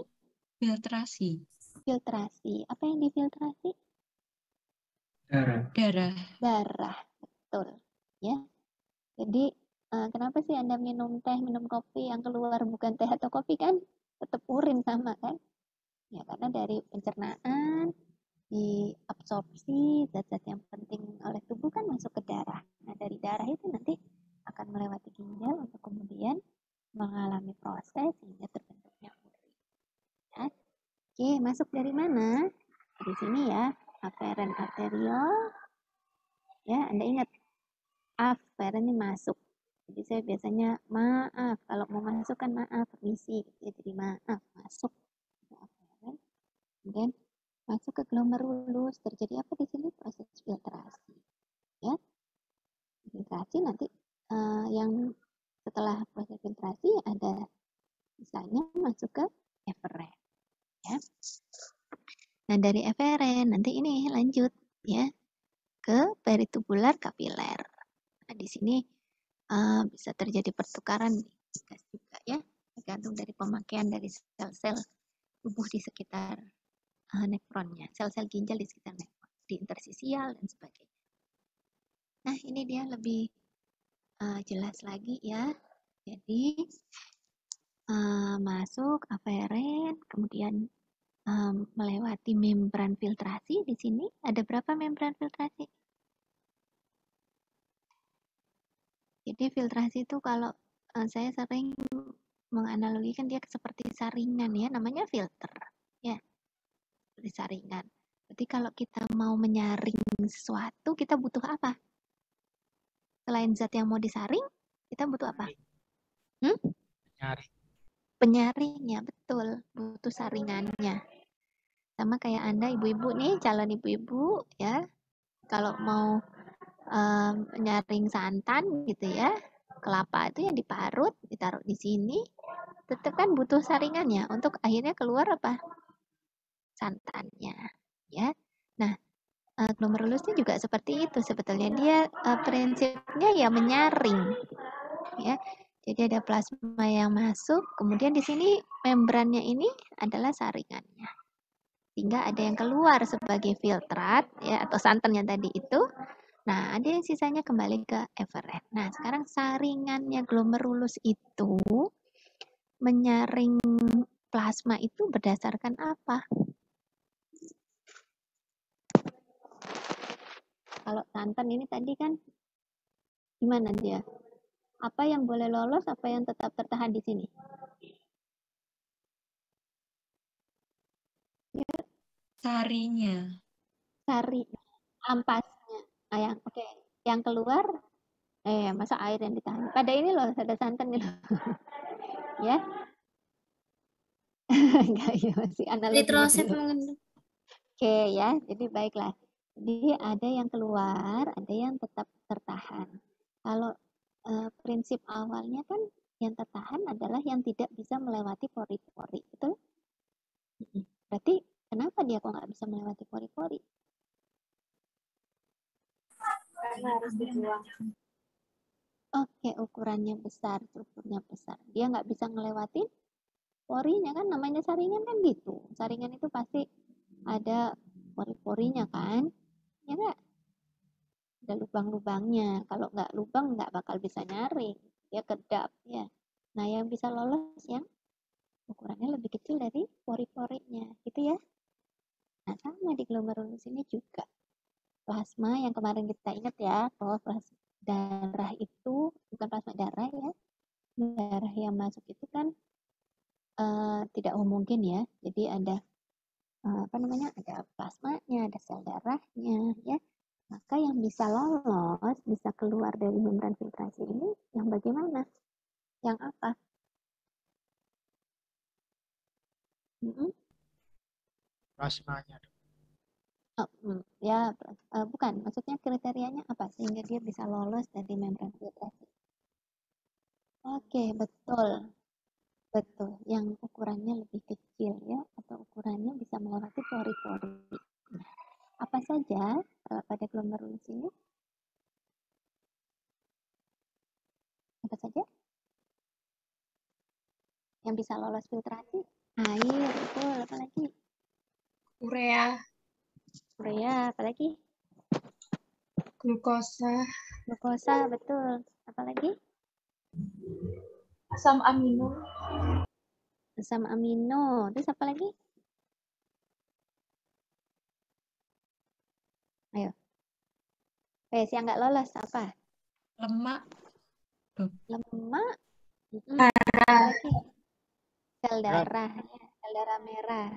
Filtrasi. Filtrasi. Apa yang difiltrasi? Darah. Betul. Ya. Jadi kenapa sih Anda minum teh, minum kopi, yang keluar bukan teh atau kopi kan? Tetap urin sama kan? Ya, karena dari pencernaan, diabsorpsi zat-zat yang penting oleh tubuh kan masuk ke darah. Nah, dari darah itu nanti akan melewati ginjal untuk kemudian mengalami proses hingga terbentuknya urin. Ya. Oke, masuk dari mana? Di sini ya, aferen arteriol. Ya, Anda ingat, aferen ini masuk. Jadi saya biasanya maaf, kalau mau masuk kan maaf, permisi. Jadi maaf, masuk. Aferen. Kemudian masuk ke glomerulus. Terjadi apa di sini? Proses filtrasi. Ya, filtrasi nanti yang setelah proses filtrasi ada misalnya masuk ke eferen. Ya. Nah, dari eferen nanti ini lanjut ya ke peritubular kapiler. Nah, di sini bisa terjadi pertukaran gas juga ya, tergantung dari pemakaian dari sel-sel tubuh di sekitar nefronnya, sel-sel ginjal di sekitar nefron, di interstisial dan sebagainya. Nah, ini dia lebih jelas lagi ya. Jadi masuk aferen, kemudian melewati membran filtrasi. Di sini ada berapa membran filtrasi? Jadi filtrasi itu kalau saya sering menganalogikan dia seperti saringan ya, namanya filter ya, seperti saringan. Berarti kalau kita mau menyaring sesuatu, kita butuh apa? Selain zat yang mau disaring, kita butuh apa? Penyaringnya, betul, butuh saringannya. Sama kayak Anda ibu-ibu nih, calon ibu-ibu ya, kalau mau nyaring santan gitu ya, kelapa itu yang diparut, ditaruh di sini, tetap kan butuh saringannya untuk akhirnya keluar apa? Santannya, ya. Nah, glomerulusnya juga seperti itu sebetulnya. Dia prinsipnya ya menyaring, ya. Jadi ada plasma yang masuk, kemudian di sini membrannya ini adalah saringannya. Sehingga ada yang keluar sebagai filtrat ya, atau santannya tadi itu. Nah, ada yang sisanya kembali ke eferen. Nah, sekarang saringannya glomerulus itu menyaring plasma itu berdasarkan apa? Kalau santan ini tadi kan gimana dia? Apa yang boleh lolos, apa yang tetap tertahan di sini? Ya, Sarinya. sari, ampasnya. Nah, yang keluar, masa air yang ditahan? Pada ini loh, ada santan gitu. Ya, enggak ya, masih analogi dulu. Oke ya, jadi baiklah. Jadi ada yang keluar, ada yang tetap tertahan. Kalau prinsip awalnya kan yang tertahan adalah yang tidak bisa melewati pori-pori, betul? Berarti kenapa dia kok nggak bisa melewati pori-pori? Karena harus dibuang. Oke, ukurannya besar, strukturnya besar. Dia nggak bisa ngelewatin porinya kan, namanya saringan kan gitu. Saringan itu pasti ada pori-porinya kan, ya nggak? Ada lubang-lubangnya. Kalau nggak lubang nggak bakal bisa nyaring. Dia kedap ya. Nah, yang bisa lolos yang ukurannya lebih kecil dari pori-porinya, gitu ya. Nah, sama di glomerulus ini juga. plasma yang kemarin kita ingat ya, bahwa plasma darah itu bukan plasma darah ya, darah yang masuk itu kan tidak mungkin ya. Jadi ada ada plasmanya, ada sel darahnya ya. Maka yang bisa lolos, bisa keluar dari membran filtrasi ini yang bagaimana? Yang apa? Plasmanya. Ya, bukan. Maksudnya kriterianya apa sehingga dia bisa lolos dari membran filtrasi? Oke, betul. Betul. Yang ukurannya lebih kecil ya, atau ukurannya bisa melewati pori-pori. Nah, apa saja pada glomerulus ini? Apa saja? Yang bisa lolos filtrasi? Air, betul. Apa lagi? Urea, Urea, apa lagi? glukosa, Glukosa, betul. Apa lagi? asam amino, Asam amino. Terus apa lagi? Ayo. Yang nggak lolos apa? Lemak. Lemak. Apa lagi? Sel darah. Ya. Sel darah merah.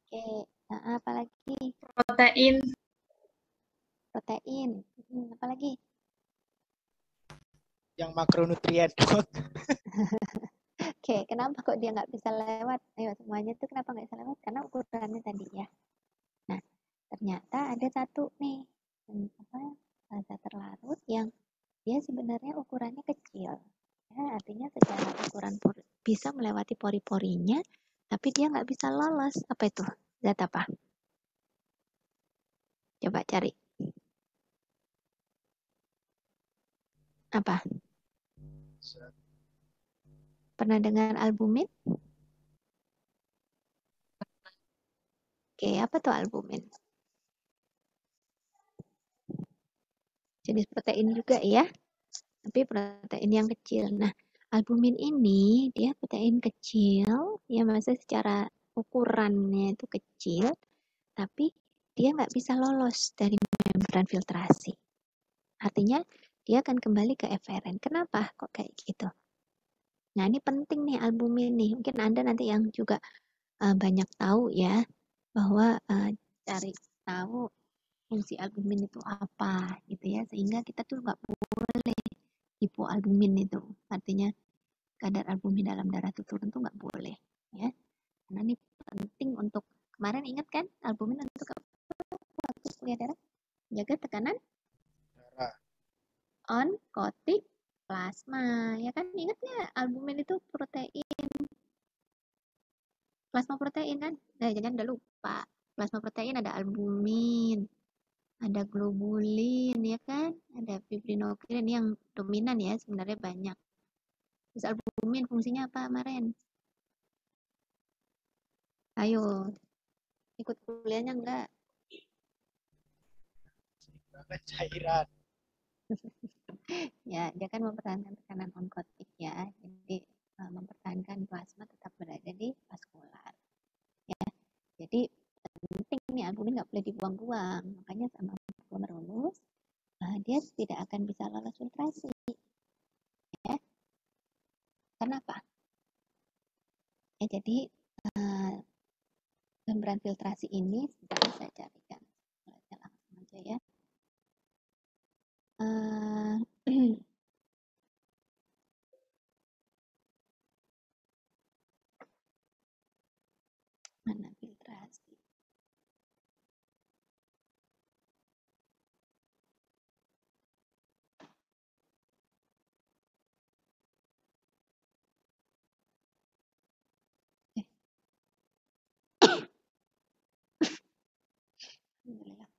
Oke. Nah, apa lagi? protein, Protein. Apa lagi? Yang makronutrien. Oke, kenapa kok dia nggak bisa lewat? Ayo, semuanya tuh kenapa nggak bisa lewat? Karena ukurannya tadi ya. Nah, ternyata ada satu nih, zat terlarut yang dia sebenarnya ukurannya kecil. Ya, artinya secara ukuran bisa melewati pori-porinya, tapi dia nggak bisa lolos. Apa itu? Zat apa? Coba cari. Apa? Pernah dengar albumin? Oke, apa tuh albumin? Jenis protein juga ya, tapi protein yang kecil. Nah, albumin ini dia protein kecil, ya maksudnya secara ukurannya itu kecil, tapi dia nggak bisa lolos dari membran filtrasi. Artinya dia akan kembali ke eferen. Kenapa kok kayak gitu? Nah, ini penting nih albumin nih. Mungkin Anda nanti yang juga banyak tahu ya, bahwa cari tahu fungsi albumin itu apa gitu ya, sehingga kita tuh nggak boleh hipoalbumin itu. Artinya kadar albumin dalam darah itu turun tuh nggak boleh ya. Karena ini penting untuk, kemarin ingat kan albumin untuk apa waktu kuliah darah? Jaga tekanan Darah. oncotic plasma, ya kan, ingat nggak albumin itu protein, plasma protein kan? Nah, jangan udah lupa, plasma protein ada albumin, ada globulin, ya kan, ada fibrinogren yang dominan ya, sebenarnya banyak. Terus albumin fungsinya apa kemarin? Ayo, ikut kuliahnya enggak? Cairan. Ya, dia kan mempertahankan tekanan oncotic ya, jadi mempertahankan plasma tetap berada di vaskular. Ya, jadi penting nih albumin nggak boleh dibuang-buang, makanya sama glomerulus dia tidak akan bisa lolos filtrasi. Ya, kenapa? Ya, jadi membran filtrasi ini sudah saya carikan, langsung aja ya. Mana filtrasi? Alhamdulillah.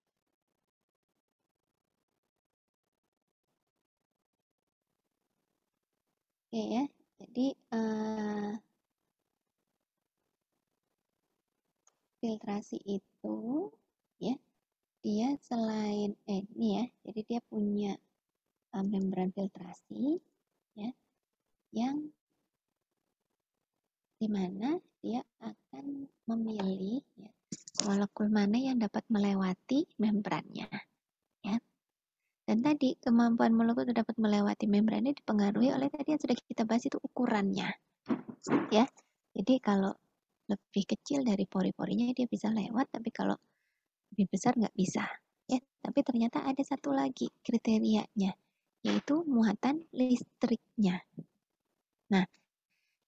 Oke ya, jadi filtrasi itu ya, dia selain ini ya, jadi dia punya membran filtrasi ya, yang dimana dia akan memilih ya, molekul mana yang dapat melewati membrannya. Dan tadi kemampuan molekul untuk dapat melewati membran ini dipengaruhi oleh tadi yang sudah kita bahas itu ukurannya. Ya. Jadi kalau lebih kecil dari pori-porinya dia bisa lewat, tapi kalau lebih besar nggak bisa. Ya, tapi ternyata ada satu lagi kriterianya, yaitu muatan listriknya. Nah,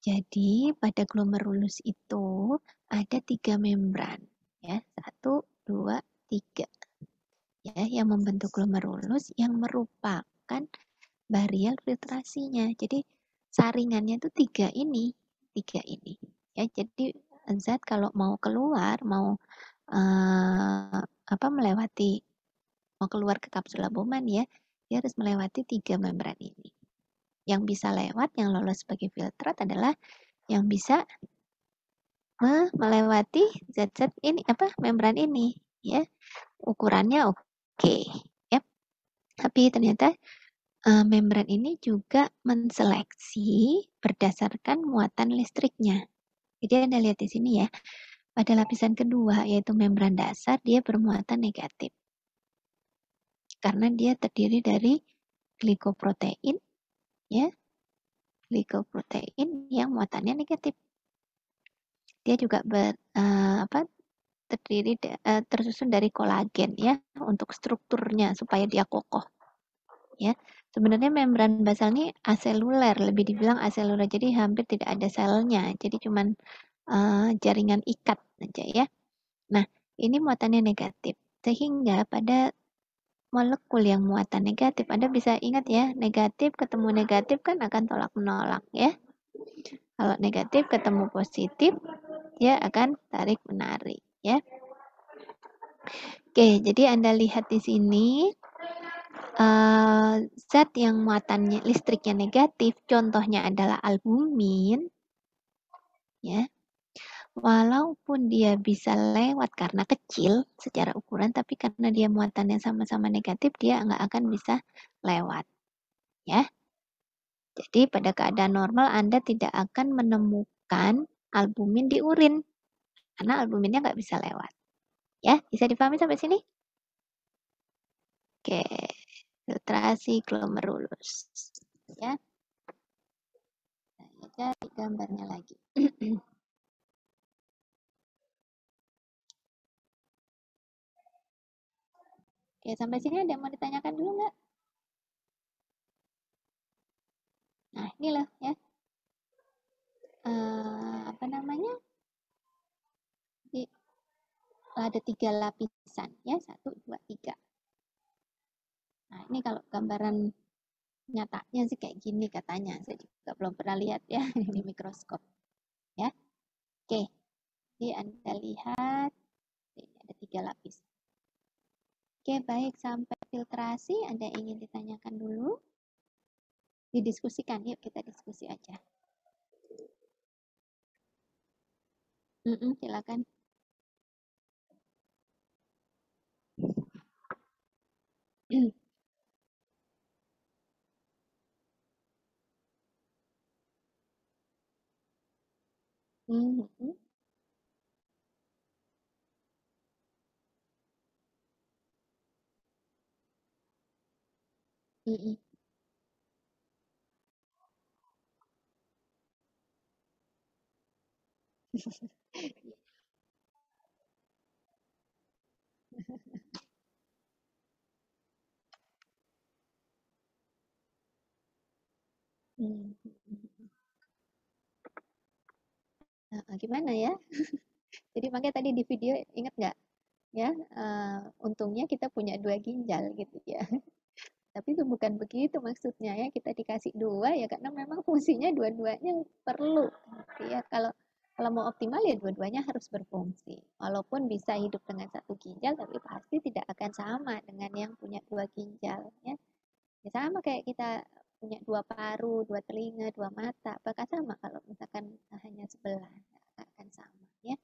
jadi pada glomerulus itu ada 3 membran, ya, 1, 2, 3. Ya, yang membentuk glomerulus yang merupakan barrier filtrasinya. Jadi saringannya itu 3 ini. Ya, jadi zat kalau mau keluar, mau melewati, mau keluar ke kapsula Bowman ya, dia harus melewati 3 membran ini. Yang bisa lewat, yang lolos sebagai filtrat adalah yang bisa melewati zat-zat ini, membran ini, ya. Ukurannya oke, ya. Tapi ternyata membran ini juga menseleksi berdasarkan muatan listriknya. Jadi Anda lihat di sini ya, pada lapisan kedua yaitu membran dasar dia bermuatan negatif. Karena dia terdiri dari glikoprotein, ya, glikoprotein yang muatannya negatif. Dia juga tersusun dari kolagen ya untuk strukturnya supaya dia kokoh. Ya, sebenarnya membran basal ini aseluler, lebih dibilang aseluler, jadi hampir tidak ada selnya, jadi cuman jaringan ikat saja ya. Nah, ini muatannya negatif, sehingga pada molekul yang muatan negatif, Anda bisa ingat ya, negatif ketemu negatif kan akan tolak menolak ya. Kalau negatif ketemu positif, ya akan tarik menarik ya. Oke, jadi Anda lihat di sini zat yang muatannya listriknya negatif, contohnya adalah albumin, ya. Walaupun dia bisa lewat karena kecil secara ukuran, tapi karena dia muatannya sama-sama negatif, dia nggak akan bisa lewat, ya. Jadi pada keadaan normal Anda tidak akan menemukan albumin di urin, karena albuminnya nggak bisa lewat. Ya, bisa dipahami sampai sini? Oke, filtrasi glomerulus. Ya. Saya cari gambarnya lagi. Oke, sampai sini ada yang mau ditanyakan dulu nggak? Nah, ini loh ya. Apa namanya? Ada 3 lapisan ya, 1, 2, 3. Nah, ini kalau gambaran nyatanya sih kayak gini katanya. Saya juga belum pernah lihat ya di mikroskop. Ya. Oke. Jadi Anda lihat ini ada 3 lapis. Oke, baik, sampai filtrasi Anda ingin ditanyakan dulu? Didiskusikan, yuk kita diskusi aja. Silakan. Gimana ya? Jadi makanya tadi di video ingat nggak ya, untungnya kita punya 2 ginjal gitu ya. Tapi itu bukan begitu maksudnya ya, kita dikasih 2 ya karena memang fungsinya dua-duanya perlu gitu ya. Kalau mau optimal ya dua-duanya harus berfungsi. Walaupun bisa hidup dengan 1 ginjal tapi pasti tidak akan sama dengan yang punya 2 ginjal ya. Ya sama kayak kita punya 2 paru, 2 telinga, 2 mata, apakah sama kalau misalkan hanya sebelah? Nggak akan sama ya.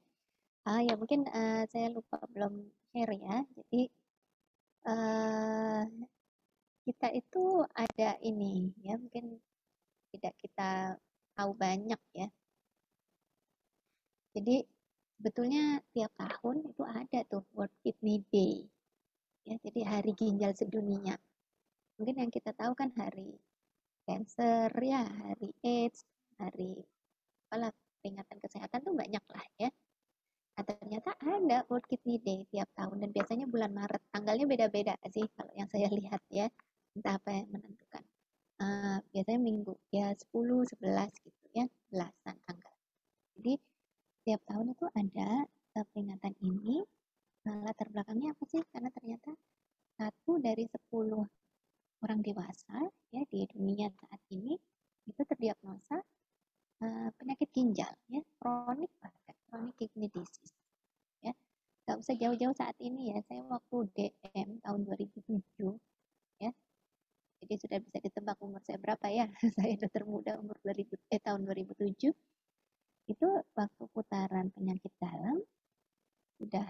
Ya mungkin saya lupa belum share ya. Jadi kita itu ada ini ya, mungkin tidak kita tahu banyak ya. Jadi sebetulnya tiap tahun itu ada tuh World Kidney Day. Ya, jadi hari ginjal sedunia. mungkin yang kita tahu kan hari cancer ya, hari AIDS, hari apalah peringatan kesehatan tuh banyak lah ya. Nah, ternyata ada World Kidney Day tiap tahun dan biasanya bulan Maret. Tanggalnya beda-beda sih kalau yang saya lihat ya. Entah apa yang menentukan. Biasanya minggu ya 10, 11 gitu ya, belasan tanggal. Jadi tiap tahun itu ada peringatan ini. Latar belakangnya apa sih? Karena ternyata 1 dari 10 orang dewasa ya di dunia saat ini itu terdiagnosa penyakit ginjal ya, chronic kidney disease ya. Gak usah jauh-jauh saat ini ya, saya waktu DM tahun 2007 ya, jadi sudah bisa ditebak umur saya berapa ya. Saya udah termuda umur tahun 2007 itu waktu putaran penyakit dalam sudah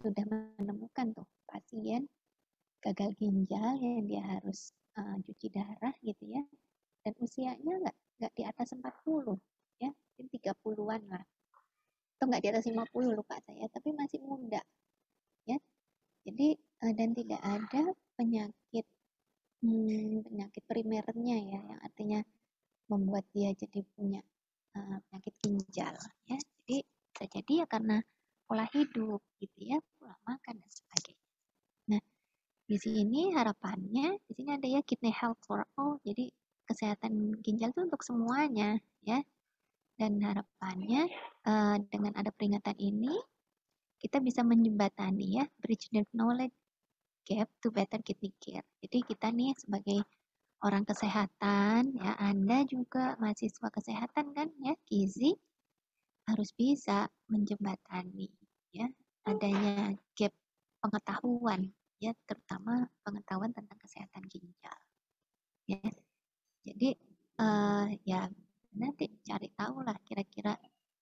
sudah menemukan tuh pasien gagal ginjal yang dia harus cuci darah gitu ya, dan usianya nggak di atas 40 ya, mungkin 30-an lah, atau nggak di atas 50 lupa saya, tapi masih muda ya. Jadi dan tidak ada penyakit primernya ya, yang artinya membuat dia jadi punya penyakit ginjal ya. Jadi bisa jadi ya karena pola hidup gitu ya, pola makan dan sebagainya. Nah, di sini harapannya, di sini ada ya kidney health for all, jadi kesehatan ginjal itu untuk semuanya ya. Dan harapannya dengan ada peringatan ini kita bisa menjembatani ya, bridge the knowledge gap to better kidney care. Jadi kita nih sebagai orang kesehatan ya, Anda juga mahasiswa kesehatan kan ya, gizi, harus bisa menjembatani ya adanya gap pengetahuan ya, terutama pengetahuan tentang kesehatan ginjal ya. Jadi ya nanti cari tahu lah kira-kira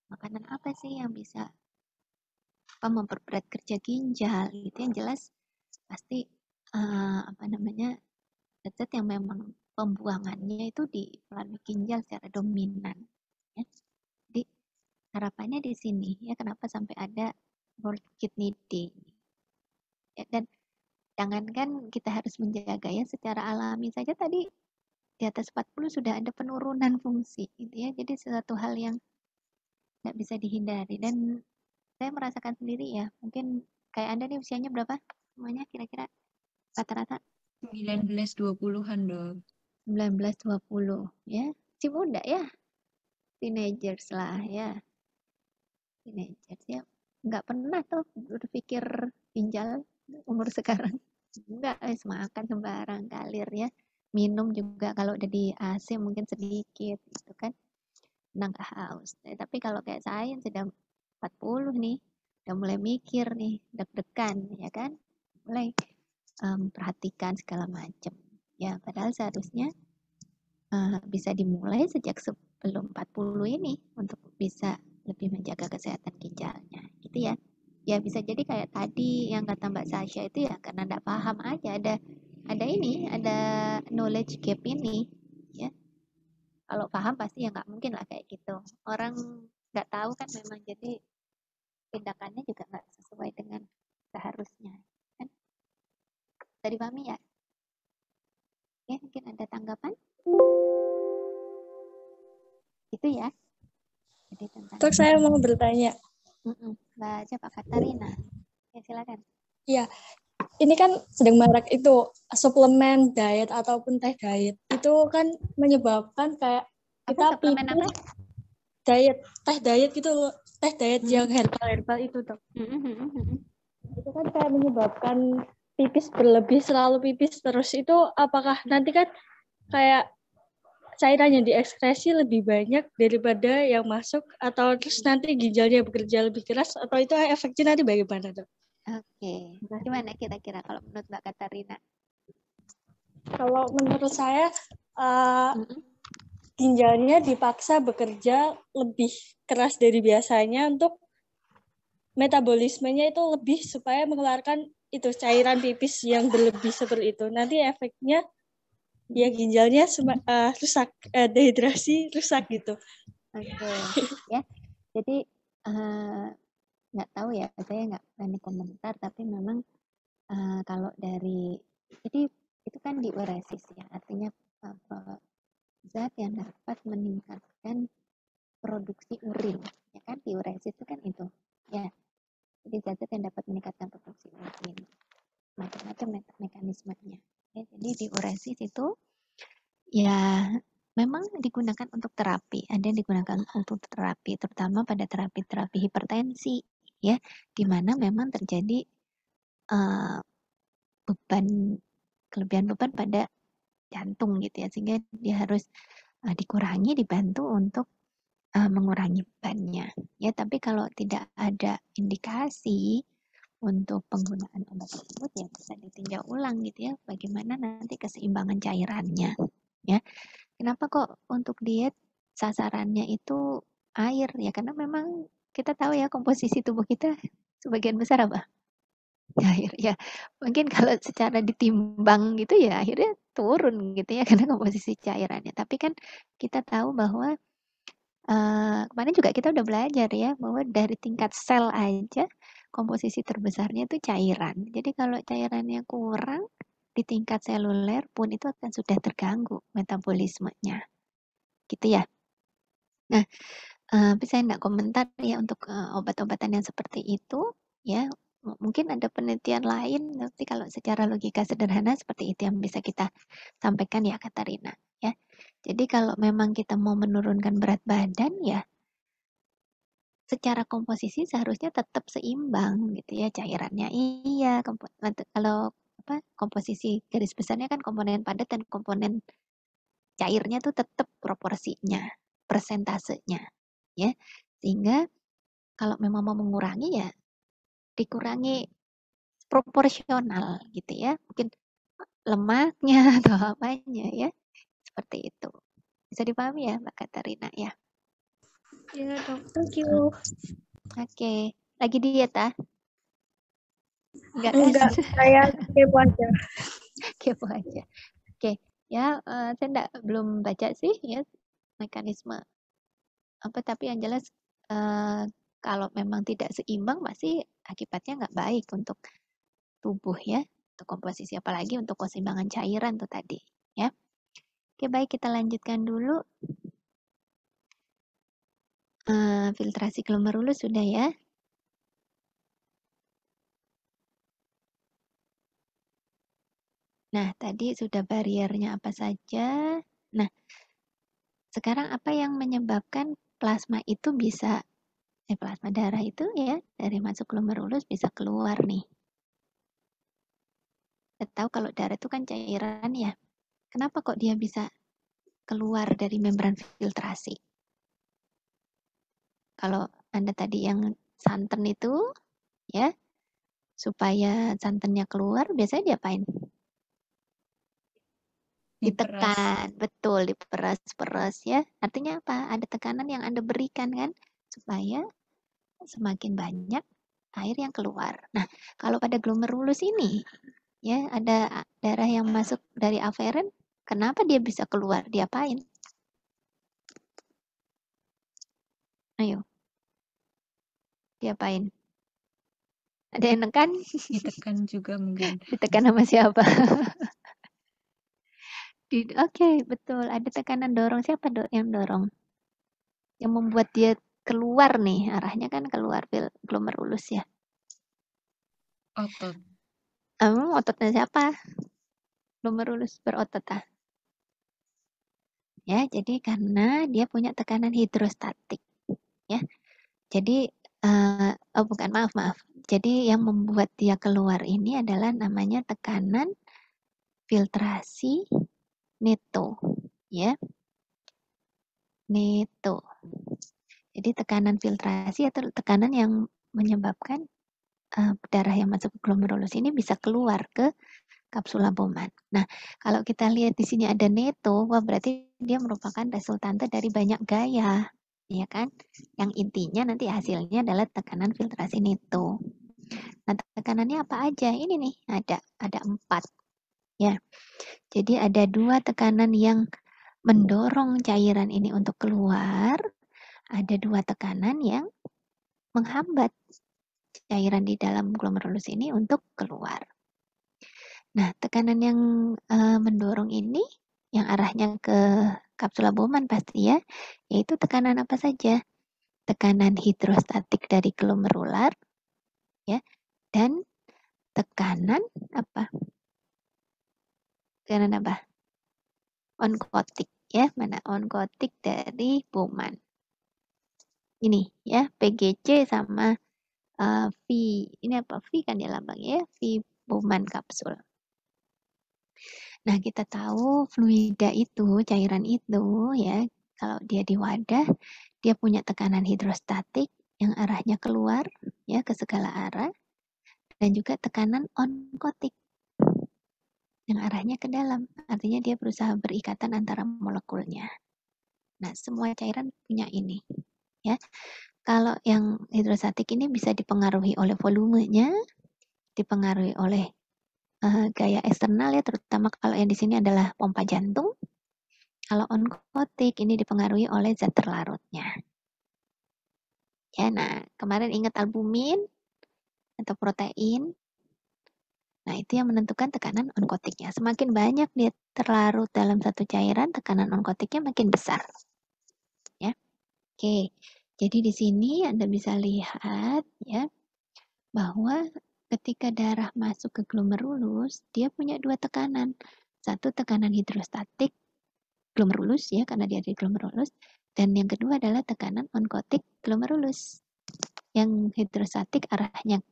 makanan apa sih yang bisa memperberat kerja ginjal gitu. Yang jelas pasti zat yang memang pembuangannya itu di melalui ginjal secara dominan ya. Jadi harapannya di sini ya, kenapa sampai ada World Kidney Day ya. Dan jangankan kita harus menjaga ya, secara alami saja tadi di atas 40 sudah ada penurunan fungsi gitu ya. Jadi sesuatu hal yang nggak bisa dihindari, dan saya merasakan sendiri ya, mungkin kayak Anda nih usianya berapa semuanya kira-kira rata-rata? 19-20-an dong. 19-20 ya, masih muda ya, teenagers lah ya, teenagers ya, nggak pernah tuh berpikir ginjal umur sekarang. Enggak, makan sembarang kalir ya, minum juga kalau udah di AC mungkin sedikit gitu kan, nggak haus. Tapi kalau kayak saya yang sudah 40 nih, udah mulai mikir nih, deg-degan ya kan, mulai perhatikan segala macam ya, padahal seharusnya bisa dimulai sejak sebelum 40 ini untuk bisa lebih menjaga kesehatan ginjalnya gitu ya. Ya bisa jadi kayak tadi yang kata Mbak Sasha itu ya, karena enggak paham aja, ada knowledge gap ini ya. Kalau paham pasti ya nggak mungkin lah kayak gitu. Orang nggak tahu kan memang, jadi tindakannya juga nggak sesuai dengan seharusnya kan. Dari Mami ya. Oke, mungkin ada tanggapan? Itu ya. Jadi tentang Dok, saya mau bertanya. Mbak siapa? Katarina. Ya, silakan. Ya, ini kan sedang marak itu suplemen diet ataupun teh diet. Itu kan menyebabkan kayak kita suplemen apa? Teh diet gitu loh. Teh diet yang herbal itu, Dok. Itu kan kayak menyebabkan pipis berlebih, selalu pipis terus. Itu apakah nanti kan kayak cairan yang diekskresi lebih banyak daripada yang masuk, atau terus nanti ginjalnya bekerja lebih keras, atau itu efeknya nanti bagaimana, Dok? Oke, gimana kira-kira kalau menurut Mbak Katarina? Kalau menurut saya ginjalnya dipaksa bekerja lebih keras dari biasanya untuk metabolismenya itu lebih, supaya mengeluarkan itu cairan pipis yang berlebih seperti itu. Nanti efeknya ya ginjalnya rusak, dehidrasi, rusak gitu. Oke, ya. Jadi nggak tahu ya, saya nggak berani komentar, tapi memang kalau dari, jadi kita itu kan diuresis ya, artinya zat yang dapat meningkatkan produksi urin, ya kan, diuresis itu kan itu, ya. Jadi zat-zat yang dapat meningkatkan produksi urin, macam-macam mekanismenya. Ya, jadi diuresis itu ya memang digunakan untuk terapi, ada yang digunakan untuk terapi, terutama pada terapi-terapi hipertensi, ya, di mana memang terjadi kelebihan beban pada jantung gitu ya, sehingga dia harus dikurangi, dibantu untuk mengurangi bebannya. Ya, tapi kalau tidak ada indikasi untuk penggunaan obat tersebut ya bisa ditinjau ulang gitu ya, bagaimana nanti keseimbangan cairannya. Ya, kenapa kok untuk diet sasarannya itu air ya? Karena memang kita tahu ya komposisi tubuh kita sebagian besar apa? Ya, air ya. Mungkin kalau secara ditimbang gitu ya akhirnya turun gitu ya karena komposisi cairannya. Tapi kan kita tahu bahwa kemarin juga kita udah belajar ya bahwa dari tingkat sel aja komposisi terbesarnya itu cairan. Jadi kalau cairannya kurang di tingkat seluler pun itu akan sudah terganggu metabolismenya. Gitu ya. Nah, tapi saya enggak komentar ya untuk obat-obatan yang seperti itu ya. Mungkin ada penelitian lain, tapi kalau secara logika sederhana seperti itu yang bisa kita sampaikan ya Katarina ya. Jadi kalau memang kita mau menurunkan berat badan ya secara komposisi seharusnya tetap seimbang gitu ya cairannya. Iya, kalau komposisi garis besarnya kan komponen padat dan komponen cairnya tuh tetap proporsinya, persentasenya ya. Sehingga kalau memang mau mengurangi ya dikurangi proporsional gitu ya. Mungkin lemaknya atau apanya ya. Seperti itu. Bisa dipahami ya Mbak Katarina ya? Ya dok, thank you. Oke. Lagi diet ah? Enggak kan? Enggak, saya kepo aja. Kepo aja. Oke. Ya, saya belum baca sih ya mekanisme apa, tapi yang jelas kalau memang tidak seimbang pasti akibatnya nggak baik untuk tubuh ya, untuk komposisi apalagi untuk keseimbangan cairan tuh tadi ya. Oke, baik kita lanjutkan dulu. Filtrasi glomerulus sudah ya. Nah, tadi sudah bariernya apa saja. Nah, sekarang apa yang menyebabkan plasma itu bisa plasma darah itu ya dari masuk glomerulus bisa keluar nih. Kita tahu kalau darah itu kan cairan ya. Kenapa kok dia bisa keluar dari membran filtrasi? Kalau Anda tadi yang santan itu ya, supaya santannya keluar biasanya diapain? Ditekan, betul, diperas-peras ya. Artinya apa? Ada tekanan yang Anda berikan kan supaya semakin banyak air yang keluar. Nah, kalau pada glomerulus ini ya ada darah yang masuk dari aferen, kenapa dia bisa keluar? Diapain? Ayo. Diapain? Ada yang nekan? Ditekan juga mungkin. Ditekan sama siapa? Oke, betul. Ada tekanan dorong. Siapa yang dorong? Yang membuat dia keluar nih, arahnya kan keluar glomerulus ya. Otot. Ototnya siapa? Glomerulus berotot ah. Ya, jadi karena dia punya tekanan hidrostatik. Ya, jadi bukan, maaf. Jadi yang membuat dia keluar ini adalah namanya tekanan filtrasi neto, ya. Neto. Jadi tekanan filtrasi atau tekanan yang menyebabkan darah yang masuk ke glomerulus ini bisa keluar ke kapsula Bowman. Nah, kalau kita lihat di sini ada neto, wah berarti dia merupakan resultante dari banyak gaya, ya kan? Yang intinya nanti hasilnya adalah tekanan filtrasi neto. Nah, tekanannya apa aja? Ini nih, ada 4. Ya. Jadi ada 2 tekanan yang mendorong cairan ini untuk keluar, ada 2 tekanan yang menghambat cairan di dalam glomerulus ini untuk keluar. Nah, tekanan yang mendorong ini, yang arahnya ke kapsula Bowman pasti ya, yaitu tekanan apa saja? Tekanan hidrostatik dari glomerular, ya, dan tekanan apa? Tekanan apa? Oncotic, ya, mana oncotic dari Bowman. Ini ya, PGC sama V, ini apa? V kan ya lambangnya ya, V Bowman kapsul. Nah, kita tahu fluida itu, cairan itu ya, kalau dia di wadah, dia punya tekanan hidrostatik yang arahnya keluar ya ke segala arah, dan juga tekanan oncotic yang arahnya ke dalam. Artinya dia berusaha berikatan antara molekulnya. Nah, semua cairan punya ini ya. Kalau yang hidrostatik ini bisa dipengaruhi oleh volumenya, dipengaruhi oleh gaya eksternal ya, terutama kalau yang di sini adalah pompa jantung. Kalau oncotic ini dipengaruhi oleh zat terlarutnya. Ya, nah kemarin ingat albumin atau protein. Nah, itu yang menentukan tekanan oncoticnya. Semakin banyak dia terlarut dalam satu cairan, tekanan oncoticnya makin besar. Ya. Oke. Jadi di sini Anda bisa lihat ya bahwa ketika darah masuk ke glomerulus, dia punya dua tekanan. Satu tekanan hidrostatik glomerulus ya, karena dia di glomerulus, dan yang kedua adalah tekanan oncotic glomerulus. Yang hidrostatik arahnya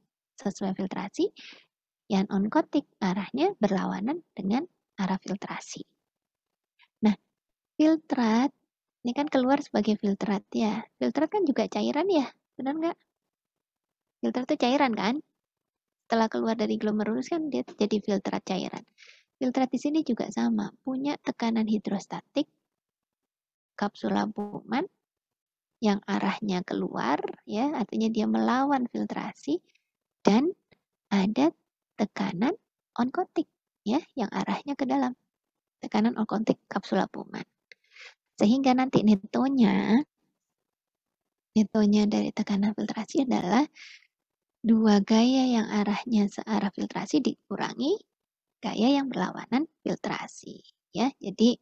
sesuai filtrasi, yang oncotic arahnya berlawanan dengan arah filtrasi. Nah, filtrat ini kan keluar sebagai filtrat ya. Filtrat kan juga cairan ya, benar nggak? Filtrat itu cairan kan? Setelah keluar dari glomerulus kan dia jadi filtrat cairan. Filtrat di sini juga sama, punya tekanan hidrostatik kapsula Bowman yang arahnya keluar ya, artinya dia melawan filtrasi, dan ada tekanan oncotic ya yang arahnya ke dalam. Tekanan oncotic kapsula Bowman. Sehingga nanti netonya dari tekanan filtrasi adalah dua gaya yang arahnya searah filtrasi dikurangi gaya yang berlawanan filtrasi ya. Jadi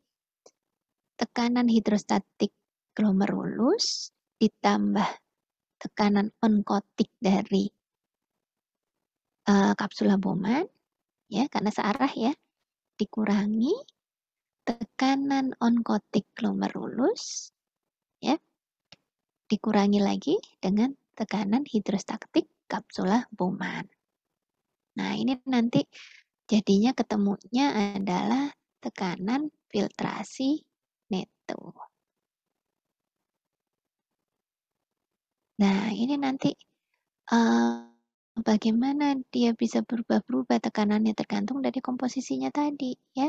tekanan hidrostatik glomerulus ditambah tekanan oncotic dari kapsula Bowman ya, karena searah ya, dikurangi tekanan oncotic glomerulus ya, dikurangi lagi dengan tekanan hidrostatik kapsula Bowman. Nah, ini nanti jadinya ketemunya adalah tekanan filtrasi neto. Nah, ini nanti bagaimana dia bisa berubah-berubah tekanannya tergantung dari komposisinya tadi ya.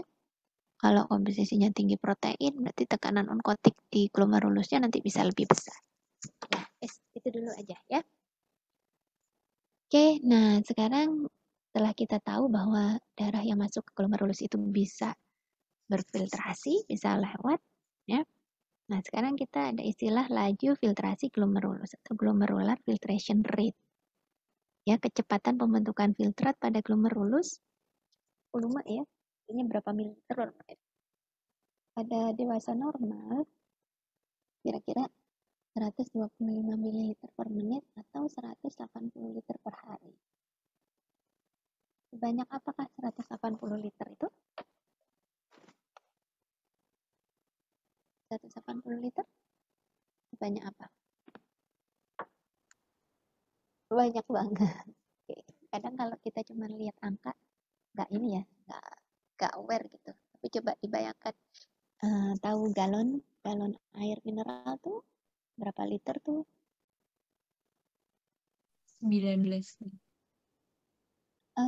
Kalau komposisinya tinggi protein, berarti tekanan oncotic di glomerulusnya nanti bisa lebih besar. Ya, itu dulu aja ya. Oke, nah sekarang setelah kita tahu bahwa darah yang masuk ke glomerulus itu bisa berfiltrasi, bisa lewat ya. Nah, sekarang kita ada istilah laju filtrasi glomerulus atau glomerular filtration rate. Ya, kecepatan pembentukan filtrat pada glomerulus, volume ya, ini berapa mililiter per menit. Pada dewasa normal, kira-kira 125 ml per menit atau 180 liter per hari. Sebanyak apakah 180 liter itu? 180 liter? Sebanyak apa? Banyak banget. Kadang kalau kita cuma lihat angka, nggak ini ya, nggak aware gitu. Tapi coba dibayangkan, tahu galon air mineral tuh berapa liter tuh? 19.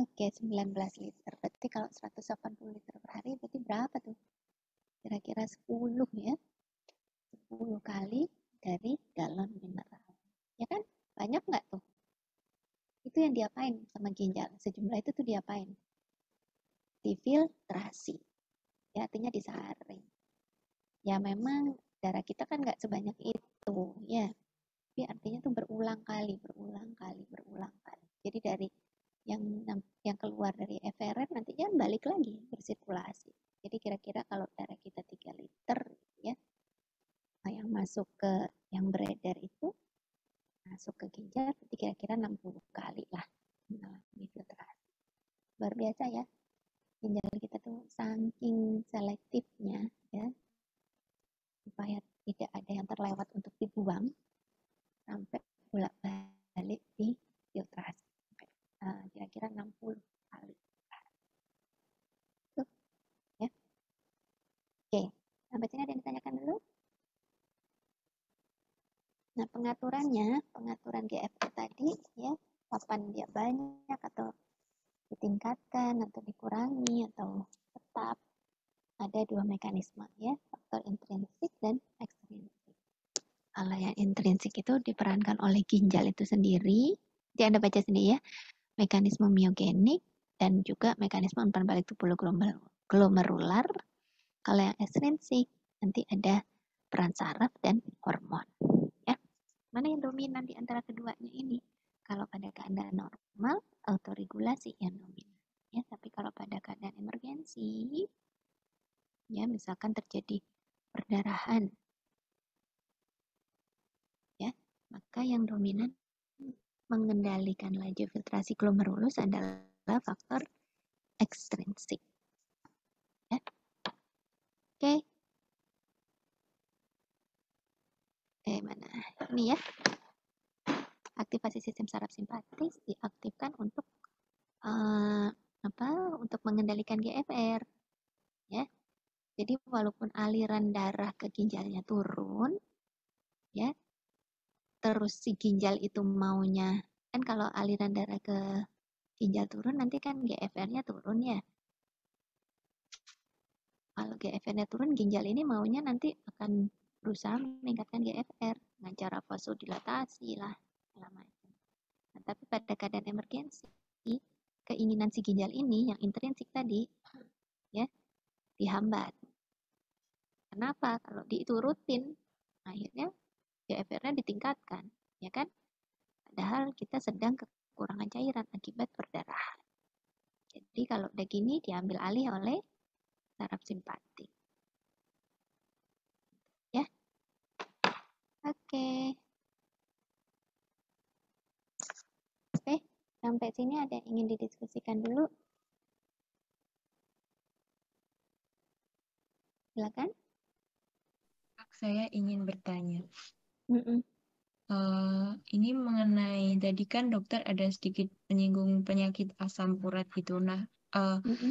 Oke, 19 liter. Berarti kalau 180 liter per hari, berarti berapa tuh? Kira-kira 10 ya. 10 kali dari galon mineral. Ya kan? Banyak nggak tuh? Itu yang diapain sama ginjal? Sejumlah itu tuh diapain? Difiltrasi. Ya, artinya disaring. Ya memang darah kita kan nggak sebanyak itu ya. Tapi artinya tuh berulang kali. Jadi dari yang keluar dari eferen nantinya balik lagi bersirkulasi. Jadi kira-kira kalau darah kita 3 liter ya, yang masuk ke yang beredar itu masuk ke ginjal berarti kira-kira 60 kali lah mengalami filtrasi. Luar biasa ya. Ginjal kita tuh saking selektifnya ya, supaya tidak ada yang terlewat untuk dibuang sampai bolak-balik di filtrasi. Kira-kira 60 kali. Tuh, ya. Oke, sampai sini ada yang ditanyakan dulu? Nah, pengaturan GFR tadi ya, kapan dia banyak atau ditingkatkan atau dikurangi atau tetap, ada 2 mekanisme ya, faktor intrinsik dan ekstrinsik. Kalau yang intrinsik itu diperankan oleh ginjal itu sendiri, nanti Anda baca sendiri ya, mekanisme miogenik dan juga mekanisme umpan balik tubulur glomerular. Kalau yang ekstrinsik nanti ada peran saraf dan hormon. Ya, mana yang dominan di antara keduanya ini? Kalau pada keadaan normal, autoregulasi yang dominan. Ya, tapi kalau pada keadaan emergensi, ya misalkan terjadi perdarahan, ya, maka yang dominan mengendalikan laju filtrasi glomerulus adalah faktor ekstrinsik. Ya. Oke. Mana? Ini ya. Aktivasi sistem saraf simpatis diaktifkan untuk untuk mengendalikan GFR. Ya. Jadi walaupun aliran darah ke ginjalnya turun, ya, terus si ginjal itu maunya, kan kalau aliran darah ke ginjal turun nanti kan GFR-nya turun ya. Kalau GFR-nya turun, ginjal ini maunya nanti akan berusaha meningkatkan GFR dengan cara vasodilatasi lah, segala macam. Nah, tapi pada keadaan emergensi, keinginan si ginjal ini yang intrinsik tadi, ya, dihambat. Kenapa? Kalau diturutin, akhirnya GFR-nya ditingkatkan, ya kan? Padahal kita sedang kekurangan cairan akibat perdarahan. Jadi kalau udah gini diambil alih oleh saraf simpatik. Ya. Oke. Oke, sampai sini ada yang ingin didiskusikan dulu? Silakan. Saya ingin bertanya. Ini mengenai tadi kan dokter ada sedikit menyinggung penyakit asam urat gitu. Nah,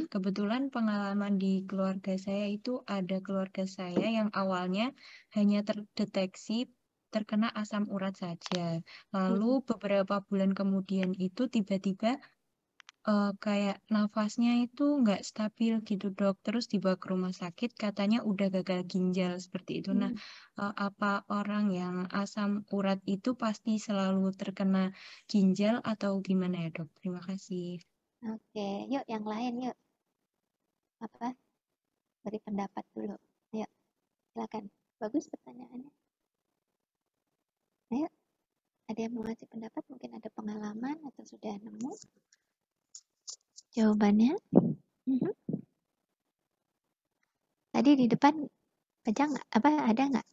kebetulan pengalaman di keluarga saya itu ada keluarga saya yang awalnya hanya terdeteksi terkena asam urat saja. Lalu beberapa bulan kemudian itu tiba-tiba kayak nafasnya itu nggak stabil gitu dok, terus dibawa ke rumah sakit katanya udah gagal ginjal seperti itu. Nah, apa orang yang asam urat itu pasti selalu terkena ginjal atau gimana ya dok? Terima kasih. Oke, yuk yang lain yuk. Beri pendapat dulu. Yuk, silakan. Bagus pertanyaannya. Ayo, ada yang mau ngasih pendapat? Mungkin ada pengalaman atau sudah nemu jawabannya. Tadi di depan baca nggak? Ada nggak?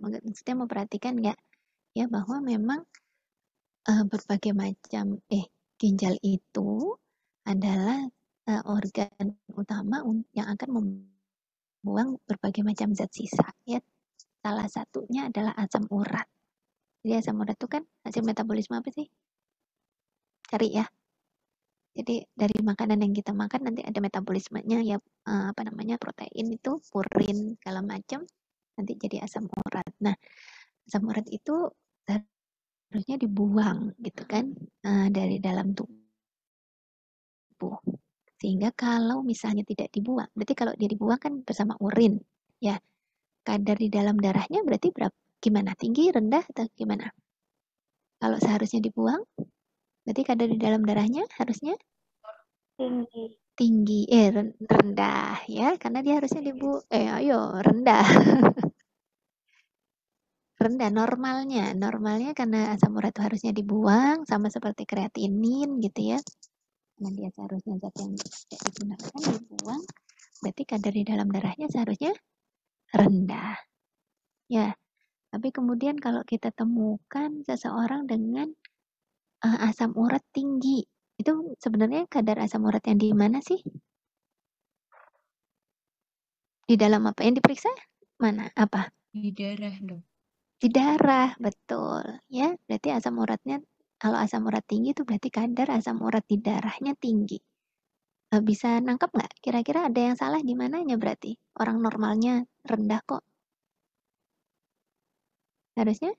Maksudnya memperhatikan nggak? Ya bahwa memang berbagai macam ginjal itu adalah organ utama yang akan membuang berbagai macam zat sisa. Ya, salah satunya adalah asam urat. Jadi asam urat itu kan hasil metabolisme apa sih? Cari ya. Jadi dari makanan yang kita makan nanti ada metabolismenya ya, protein itu, purin, segala macam, nanti jadi asam urat. Nah, asam urat itu harusnya dibuang gitu kan dari dalam tubuh. Sehingga kalau misalnya tidak dibuang, berarti kalau dia dibuang kan bersama urin, ya kadar di dalam darahnya berarti berapa? Gimana? Tinggi, rendah, atau gimana? Kalau seharusnya dibuang, berarti kadar di dalam darahnya harusnya tinggi, rendah ya, karena dia harusnya rendah. rendah normalnya karena asam urat itu harusnya dibuang sama seperti kreatinin gitu ya. Nah, dia seharusnya zat yang tidak digunakan dibuang, berarti kadar di dalam darahnya seharusnya rendah. Ya, tapi kemudian kalau kita temukan seseorang dengan asam urat tinggi, itu sebenarnya kadar asam urat yang di mana sih? Di dalam apa yang diperiksa? Mana? Apa? Di darah dong. Di darah, betul. Ya, berarti asam uratnya, kalau asam urat tinggi itu berarti kadar asam urat di darahnya tinggi. Bisa nangkep nggak? Kira-kira ada yang salah di mananya berarti? Orang normalnya rendah kok. Harusnya?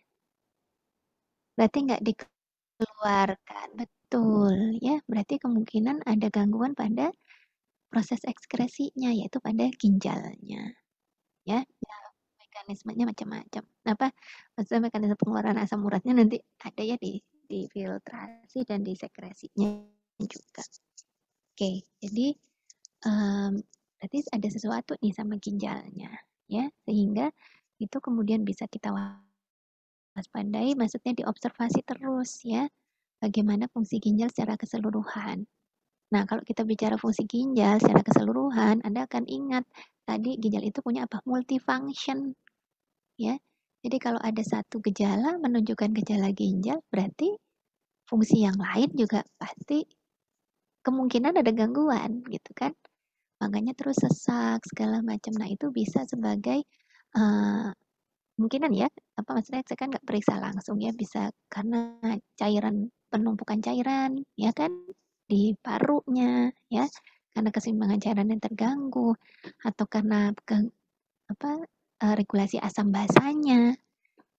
Berarti nggak dikeluarkan. Betul. Ya, berarti kemungkinan ada gangguan pada proses ekskresinya, yaitu pada ginjalnya. Ya, mekanismenya macam-macam. Maksudnya mekanisme pengeluaran asam uratnya nanti ada ya di filtrasi dan di sekresinya juga. Oke, jadi berarti ada sesuatu nih sama ginjalnya, ya, sehingga itu kemudian bisa kita waspadai, maksudnya diobservasi terus ya, bagaimana fungsi ginjal secara keseluruhan. Nah, kalau kita bicara fungsi ginjal secara keseluruhan, Anda akan ingat tadi ginjal itu punya apa? Multifunction, ya. Jadi kalau ada satu gejala menunjukkan gejala ginjal, berarti fungsi yang lain juga pasti kemungkinan ada gangguan, gitu kan? Makanya terus sesak segala macam. Nah, itu bisa sebagai kemungkinan ya, maksudnya saya kan nggak periksa langsung ya, bisa karena penumpukan cairan, ya kan, di parunya, ya, karena keseimbangan cairan yang terganggu, atau karena regulasi asam basanya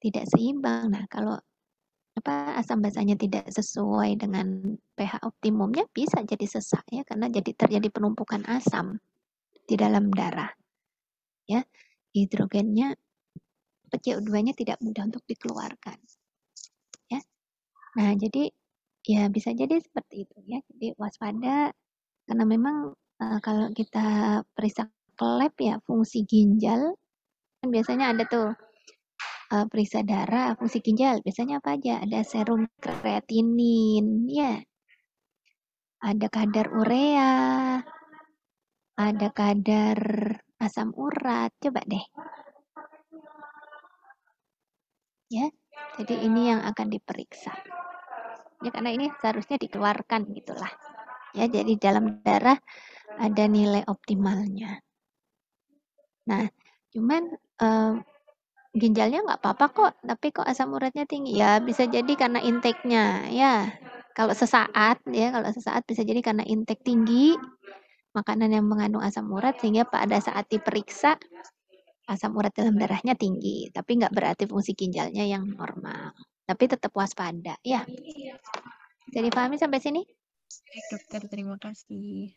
tidak seimbang. Nah, kalau asam basanya tidak sesuai dengan pH optimumnya bisa jadi sesak ya, karena terjadi penumpukan asam di dalam darah. Ya, hidrogennya CO2-nya tidak mudah untuk dikeluarkan. Ya. Nah, jadi ya bisa jadi seperti itu ya. Jadi waspada karena memang kalau kita periksa ke lab ya fungsi ginjal kan biasanya ada tuh periksa darah fungsi ginjal biasanya apa aja? Ada serum kreatinin ya. Ada kadar urea, ada kadar asam urat. Coba deh. Ya. Jadi ini yang akan diperiksa. Ya, karena ini seharusnya dikeluarkan gitulah. Ya, jadi dalam darah ada nilai optimalnya. Nah, cuman ginjalnya nggak apa-apa kok, tapi kok asam uratnya tinggi? Ya, bisa jadi karena intake-nya. Ya, kalau sesaat bisa jadi karena intake tinggi makanan yang mengandung asam urat sehingga pada saat diperiksa asam urat dalam darahnya tinggi, tapi nggak berarti fungsi ginjalnya yang normal. Tapi tetap waspada, ya. Jadi pahami sampai sini? Baik, dokter, terima kasih.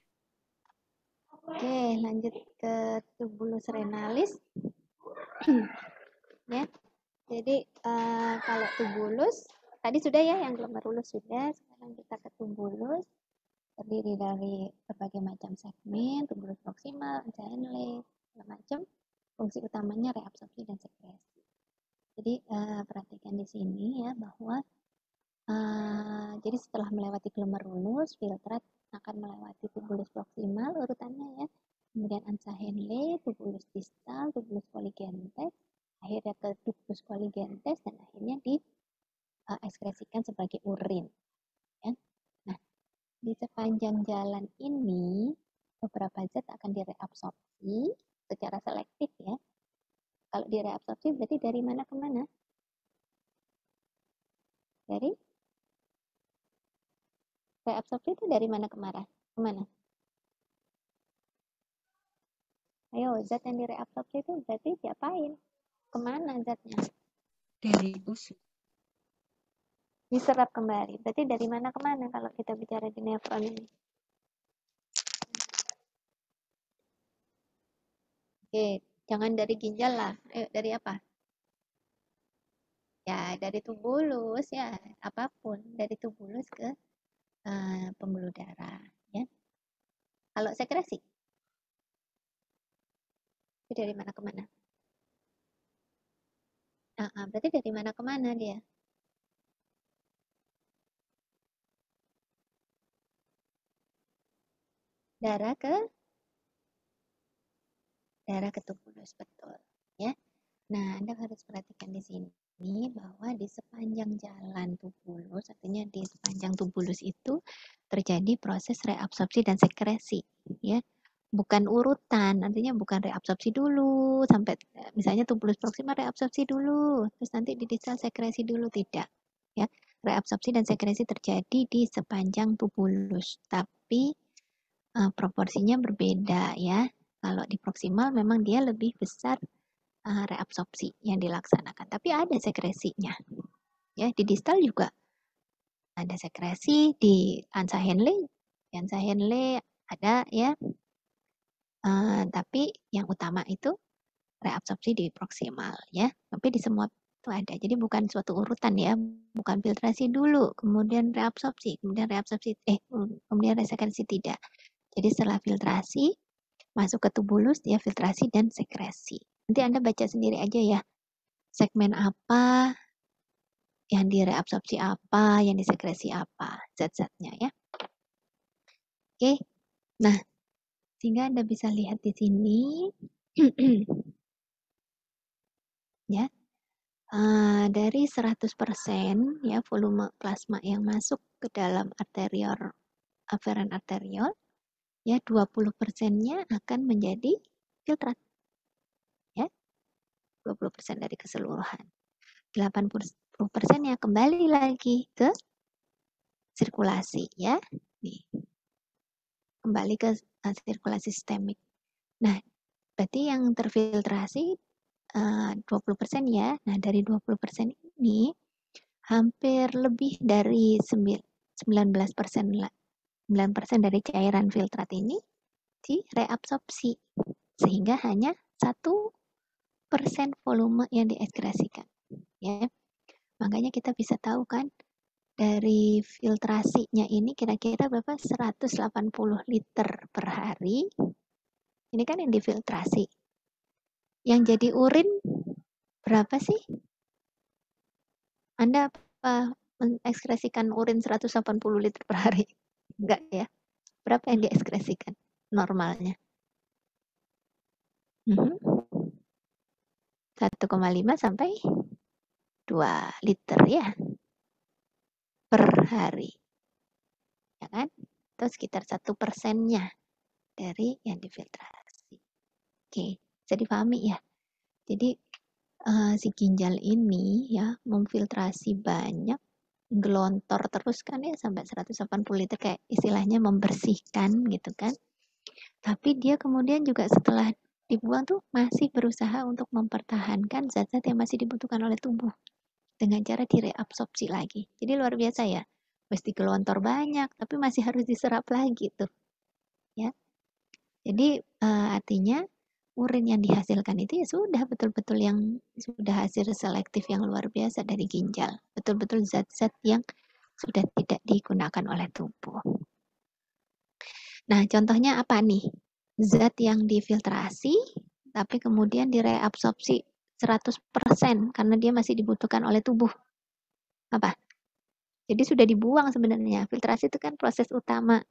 Oke, lanjut ke tubulus renalis. Ya, jadi kalau tubulus, tadi sudah ya yang glomerulus sudah, sekarang kita ke tubulus. Terdiri dari berbagai macam segmen, tubulus proksimal, ansahenle, segala macam. Fungsi utamanya reabsorpsi dan sekresi. Jadi perhatikan di sini ya bahwa jadi setelah melewati glomerulus, filtrat akan melewati tubulus proksimal urutannya ya. Kemudian ansahenle, tubulus distal, tubulus colligentes, akhirnya ke tubulus colligentes dan akhirnya diekskresikan sebagai urin. Ya. Nah, di sepanjang jalan ini beberapa zat akan direabsorpsi secara selektif ya. Kalau direabsorpsi berarti dari mana ke mana? Dari reabsorpsi itu dari mana ke mana? Ayo, zat yang direabsorpsi itu berarti diapain? Kemana zatnya? Dari usus. Diserap kembali. Berarti dari mana ke mana kalau kita bicara di nefron ini? Oke, jangan dari ginjal lah. Ayo, dari apa? Ya, dari tubulus ya, apapun. Dari tubulus ke pembuluh darah. Ya. Kalau sekresi? Itu dari mana ke mana? Berarti dari mana ke mana dia? Darah ke tubulus, betul. Ya. Nah, Anda harus perhatikan di sini bahwa di sepanjang jalan tubulus, artinya di sepanjang tubulus itu terjadi proses reabsorpsi dan sekresi, ya. Bukan urutan, artinya bukan reabsorpsi dulu sampai misalnya tubulus proksima reabsorpsi dulu, terus nanti di distal sekresi dulu, tidak. Ya, reabsorpsi dan sekresi terjadi di sepanjang tubulus, tapi proporsinya berbeda ya. Kalau di proksimal memang dia lebih besar reabsorpsi yang dilaksanakan, tapi ada sekresinya. Ya, di distal juga ada sekresi, di Hansa-Henle ada ya. Tapi yang utama itu reabsorpsi di proksimal ya. Tapi di semua itu ada. Jadi bukan suatu urutan ya, bukan filtrasi dulu, kemudian reabsorpsi, kemudian sekresi, tidak. Jadi setelah filtrasi masuk ke tubulus, dia filtrasi dan sekresi. Nanti Anda baca sendiri aja ya. Segmen apa, yang direabsorpsi apa, yang disekresi apa, zat-zatnya ya. Oke. Nah, sehingga Anda bisa lihat di sini ya. Dari 100% ya volume plasma yang masuk ke dalam afferent arteriol ya 20%-nya akan menjadi filtrat. Ya. 20% dari keseluruhan. 80%-nya kembali lagi ke sirkulasi ya. Nih. Kembali ke sirkulasi sistemik. Nah, berarti yang terfiltrasi 20% ya. Nah, dari 20% ini hampir lebih dari 19% dari cairan filtrat ini direabsorpsi sehingga hanya 1% volume yang diekskresikan ya. Makanya kita bisa tahu kan dari filtrasinya ini kira-kira berapa? 180 liter per hari. Ini kan yang difiltrasi. Yang jadi urin berapa sih? Anda apa mengekskresikan urin 180 liter per hari? Enggak ya. Berapa yang diekskresikan normalnya? 1,5 sampai 2 liter ya per hari. Ya kan? Itu sekitar 1%-nya dari yang difiltrasi. Oke, bisa dipahami ya. Jadi si ginjal ini ya memfiltrasi banyak, gelontor terus kan ya sampai 180 liter kayak istilahnya membersihkan gitu kan. Tapi dia kemudian juga setelah dibuang tuh masih berusaha untuk mempertahankan zat-zat yang masih dibutuhkan oleh tubuh dengan cara direabsorpsi lagi. Jadi luar biasa ya. Mesti gelontor banyak tapi masih harus diserap lagi tuh. Ya. Jadi artinya urin yang dihasilkan itu ya sudah betul-betul yang sudah hasil selektif yang luar biasa dari ginjal. Betul-betul zat-zat yang sudah tidak digunakan oleh tubuh. Nah, contohnya apa nih? Zat yang difiltrasi, tapi kemudian direabsorpsi 100% karena dia masih dibutuhkan oleh tubuh. Apa? Jadi sudah dibuang sebenarnya. Filtrasi itu kan proses utama.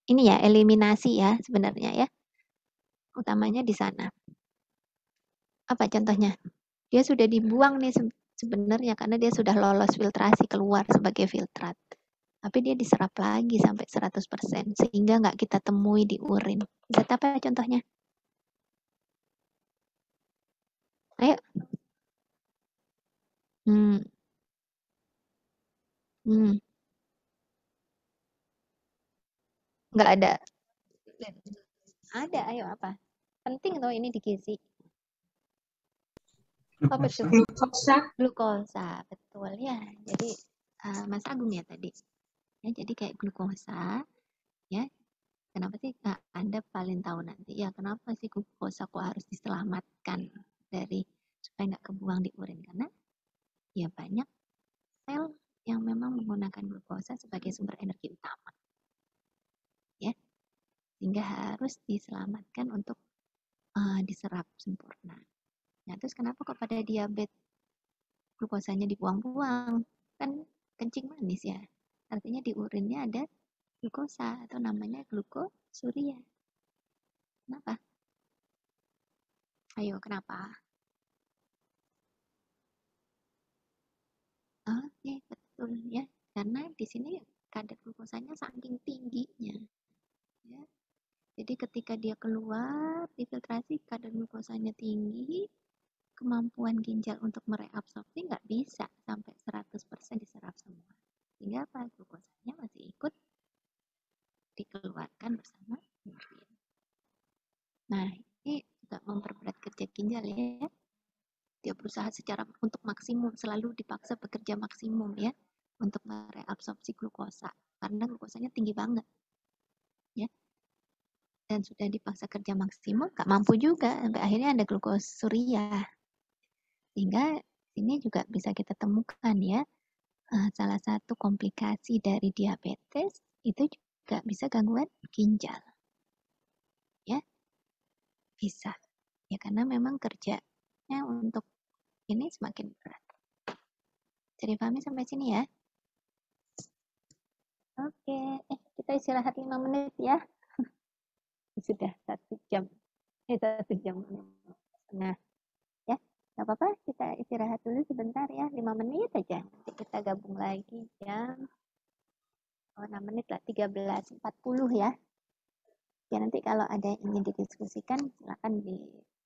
Ini ya, eliminasi ya sebenarnya ya. Utamanya di sana. Apa contohnya? Dia sudah dibuang nih sebenarnya karena dia sudah lolos filtrasi keluar sebagai filtrat. Tapi dia diserap lagi sampai 100% sehingga nggak kita temui di urin. Zat apa contohnya? Ayo. Nggak ada. Ada, ayo apa? Penting tuh ini di gizi. Apa tuh? Glukosa, betul ya. Jadi Mas Agung ya tadi. Ya, jadi kayak glukosa, ya. Kenapa sih Anda paling tahu nanti? Ya, kenapa sih glukosa kok harus diselamatkan dari supaya nggak kebuang di urin? Karena ya banyak sel yang memang menggunakan glukosa sebagai sumber energi utama. Ya. Sehingga harus diselamatkan untuk diserap sempurna. Nah, terus kenapa kok pada diabetes glukosanya dibuang-buang. Kan kencing manis ya. Artinya di urinnya ada glukosa atau namanya glukosuria. Kenapa? Ayo, kenapa? Oke, betul ya. Karena di sini kadar glukosanya saking tingginya. Ya. Jadi ketika dia keluar, difiltrasi kadar glukosanya tinggi, kemampuan ginjal untuk mereabsorpsi nggak bisa sampai 100% diserap semua. Sehingga apa? Glukosanya masih ikut dikeluarkan bersama urin. Nah, ini juga memperberat kerja ginjal ya. Dia berusaha secara untuk maksimum, selalu dipaksa bekerja maksimum ya untuk mereabsorpsi glukosa karena glukosanya tinggi banget ya, dan sudah dipaksa kerja maksimum gak mampu juga sampai akhirnya ada glukosuria. Sehingga ini juga bisa kita temukan ya, salah satu komplikasi dari diabetes itu juga bisa gangguan ginjal ya, bisa ya, karena memang kerjanya untuk ini semakin berat. Jadi pahami sampai sini ya. Oke, kita istirahat 5 menit ya. Sudah 1 jam. 1 jam setengah. Ya, nggak apa-apa, kita istirahat dulu sebentar ya, 5 menit aja. Nanti kita gabung lagi jam 6 menit lah, 13.40 ya. Ya nanti kalau ada yang ingin didiskusikan, silakan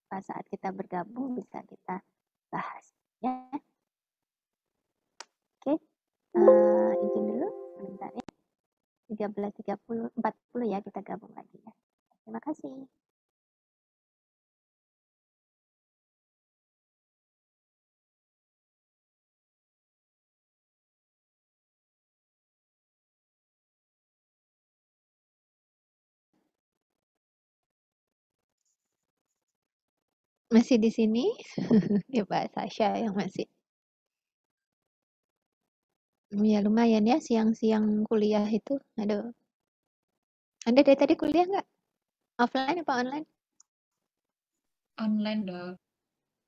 pas saat kita bergabung bisa kita bahas ya. Oke, izin dulu sebentar ya. 13.40 ya kita gabung lagi ya. Terima kasih. Masih di sini? Ya Pak Sasha yang masih. Ya lumayan ya siang-siang kuliah itu. Aduh. Anda dari tadi kuliah nggak? Offline apa online? Online dong.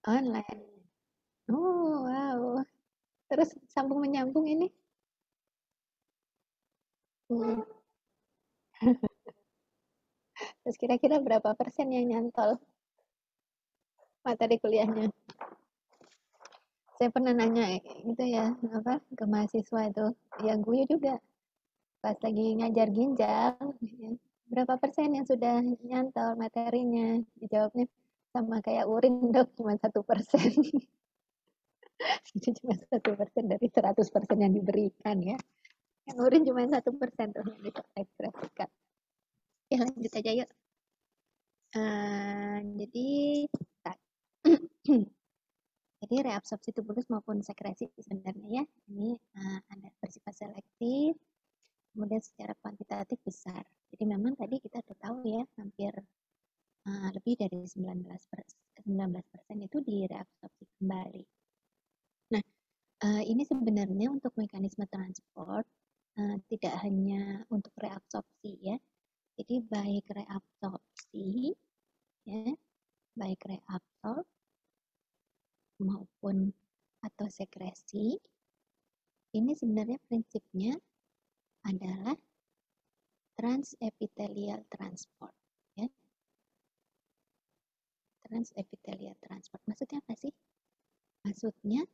Online. Oh wow. Terus sambung menyambung ini? Terus kira-kira berapa persen yang nyantol materi kuliahnya? Saya pernah nanya gitu ya, apa ke mahasiswa itu, ya gue juga pas lagi ngajar ginjal, berapa persen yang sudah nyantol materinya? Dijawabnya sama kayak urin dok, cuma 1%. Itu cuma 1% dari 100% yang diberikan ya. Yang urin cuma 1% tuh yang diekspresikan. Ya lanjut aja yuk. Jadi reabsorpsi tubulus maupun sekresi sebenarnya ya, ini ada bersifat selektif, kemudian secara kuantitatif besar. Jadi memang tadi kita sudah tahu ya, hampir lebih dari 19% itu direabsorpsi kembali. Nah, ini sebenarnya untuk mekanisme transport, tidak hanya untuk reabsorpsi ya. Jadi baik reabsorpsi ya, baik reabsorb maupun atau sekresi, ini sebenarnya prinsipnya adalah transepithelial transport ya. Transepithelial transport maksudnya apa sih? Maksudnya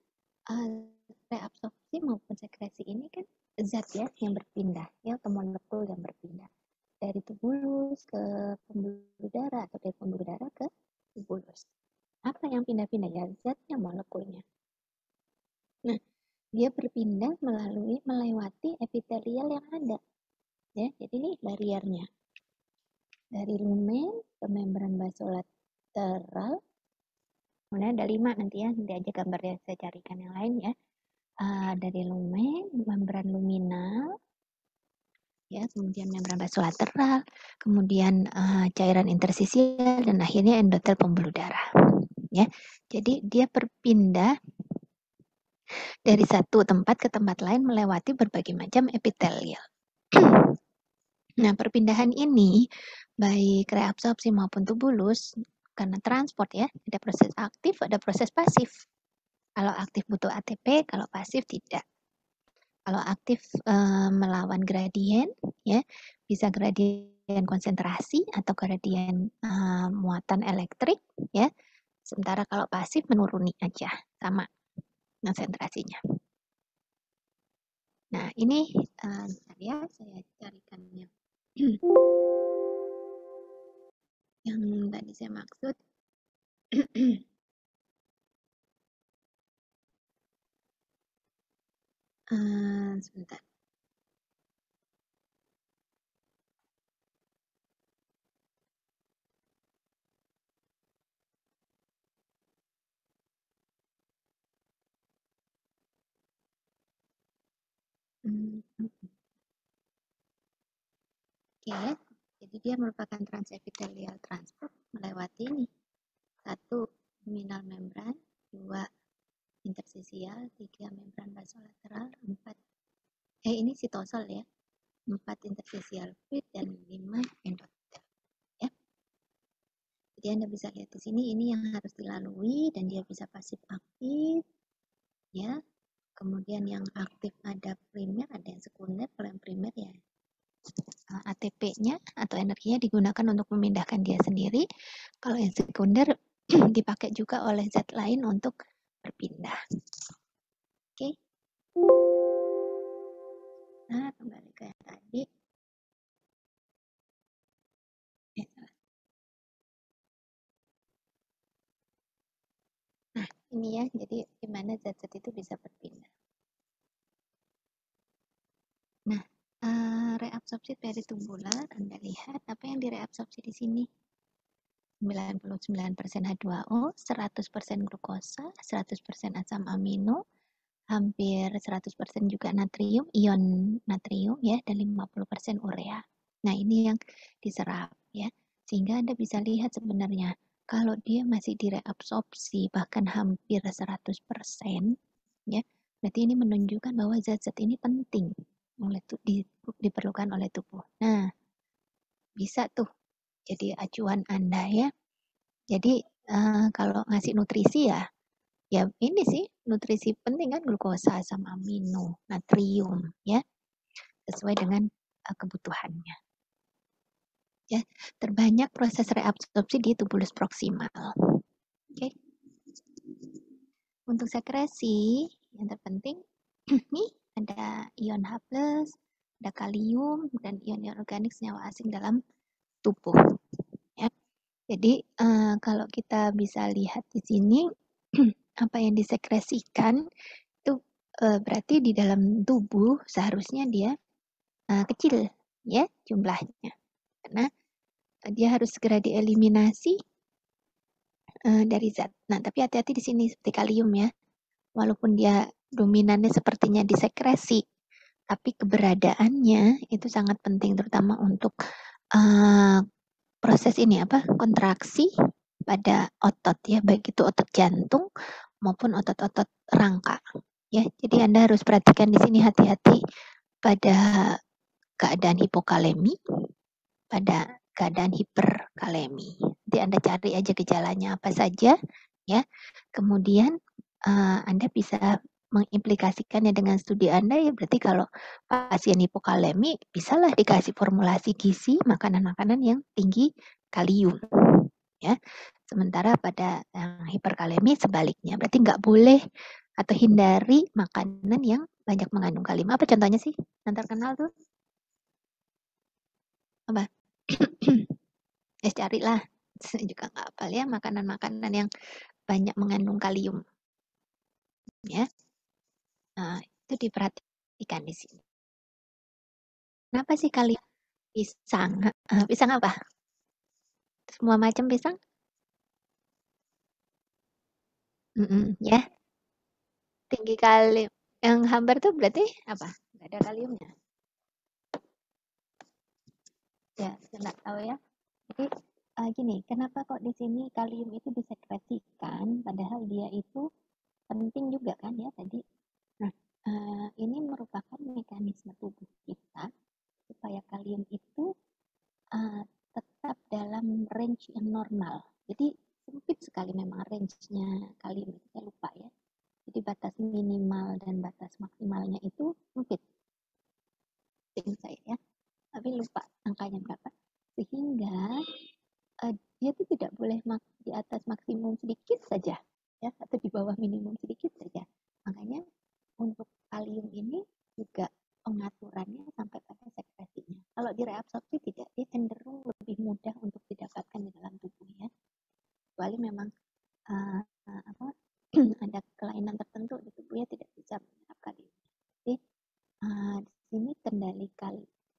reabsorpsi maupun sekresi ini kan zat ya yang berpindah ya, atau molekul yang berpindah dari tubulus ke pembuluh darah atau dari pembuluh darah ke tubulus. Apa yang pindah-pindah ya? Zatnya, molekulnya. Nah, dia berpindah melewati epitelial yang ada. Ya, jadi ini bariernya. Dari lumen ke membran basolateral. Kemudian ada 5 nanti ya, nanti aja gambarnya saya carikan yang lain ya. Dari lumen, membran luminal, ya, kemudian membran basolateral, kemudian cairan intersisial, dan akhirnya endotel pembuluh darah. Ya, jadi dia berpindah dari satu tempat ke tempat lain melewati berbagai macam epitelial. Nah, perpindahan ini baik reabsorpsi maupun tubulus karena transport ya, ada proses aktif, ada proses pasif. Kalau aktif butuh ATP, kalau pasif tidak. Kalau aktif melawan gradien, ya bisa gradien konsentrasi atau gradien muatan elektrik, ya. Sementara kalau pasif menuruni aja, sama konsentrasinya. Nah ini saya carikan yang tadi saya maksud. Sebentar. Oke, jadi dia merupakan transepithelial transport melewati ini. 1. Luminal membran, 2. Interstisial, 3. Membran basolateral, 4. Ini sitosol ya. 4 interstisial fluid dan 5 endotel. Ya. Jadi Anda bisa lihat di sini ini yang harus dilalui dan dia bisa pasif aktif. Ya. Kemudian yang aktif ada primer, ada yang sekunder. Kalau yang primer ya ATP-nya atau energinya digunakan untuk memindahkan dia sendiri. Kalau yang sekunder dipakai juga oleh zat lain untuk berpindah. Oke. Nah, kembali ke yang tadi. Nah, ini ya, jadi gimana zat-zat itu bisa berpindah. Nah, reabsorpsi peritumbular, Anda lihat apa yang direabsorpsi di sini. 99% H2O, 100% glukosa, 100% asam amino, hampir 100% juga natrium, ion natrium ya, dan 50% urea. Nah, ini yang diserap ya. Sehingga Anda bisa lihat sebenarnya kalau dia masih direabsorpsi bahkan hampir 100% ya, berarti ini menunjukkan bahwa zat-zat ini penting diperlukan oleh tubuh. Nah, bisa tuh jadi acuan Anda ya. Jadi kalau ngasih nutrisi ya ini sih nutrisi penting kan, glukosa, asam amino, natrium ya, sesuai dengan kebutuhannya. Ya, terbanyak proses reabsorpsi di tubulus proksimal. Oke. Untuk sekresi yang terpenting nih ada ion H+, ada kalium dan ion-ion organik senyawa asing dalam tubuh. Ya. Jadi kalau kita bisa lihat di sini apa yang disekresikan itu berarti di dalam tubuh seharusnya dia kecil ya jumlahnya, karena dia harus segera dieliminasi dari zat. Nah, tapi hati-hati di sini seperti kalium ya, walaupun dia dominannya sepertinya disekresi, tapi keberadaannya itu sangat penting, terutama untuk proses ini kontraksi pada otot ya, baik itu otot jantung maupun otot-otot rangka ya. Jadi Anda harus perhatikan di sini, hati-hati pada keadaan hipokalemi, pada keadaan hiperkalemi. Jadi Anda cari aja gejalanya apa saja ya. Kemudian Anda bisa mengimplikasikannya dengan studi Anda ya, berarti kalau pasien hipokalemi bisalah dikasih formulasi gizi makanan-makanan yang tinggi kalium ya. Sementara pada yang hiperkalemi sebaliknya, berarti nggak boleh atau hindari makanan yang banyak mengandung kalium. Apa contohnya sih yang terkenal tuh? Apa? Carilah, saya juga nggak hafal ya, makanan-makanan yang banyak mengandung kalium ya. Nah, itu diperhatikan di sini. Kenapa sih kalium? Pisang. Pisang apa? Semua macam pisang? Ya. Tinggi kalium. Yang hambar tuh berarti apa? Nggak ada kaliumnya. Ya, saya nggak tahu ya. Jadi gini, kenapa kok di sini kalium itu disekresikan, padahal dia itu penting juga kan ya tadi. Nah, ini merupakan mekanisme tubuh kita supaya kalium itu tetap dalam range yang normal. Jadi sempit sekali memang range-nya kalium, saya lupa ya. Jadi batas minimal dan batas maksimalnya itu mungkin saya ya, tapi lupa angkanya berapa. Sehingga dia itu tidak boleh di atas maksimum sedikit saja, ya, atau di bawah minimum sedikit saja. Makanya untuk kalium ini juga pengaturannya sampai pada sekresinya. Kalau di reabsorpsi tidak, dia cenderung lebih mudah untuk didapatkan di dalam tubuh ya. Kecuali memang ada kelainan tertentu di tubuhnya tidak bisa menyerap kalium. Jadi di sini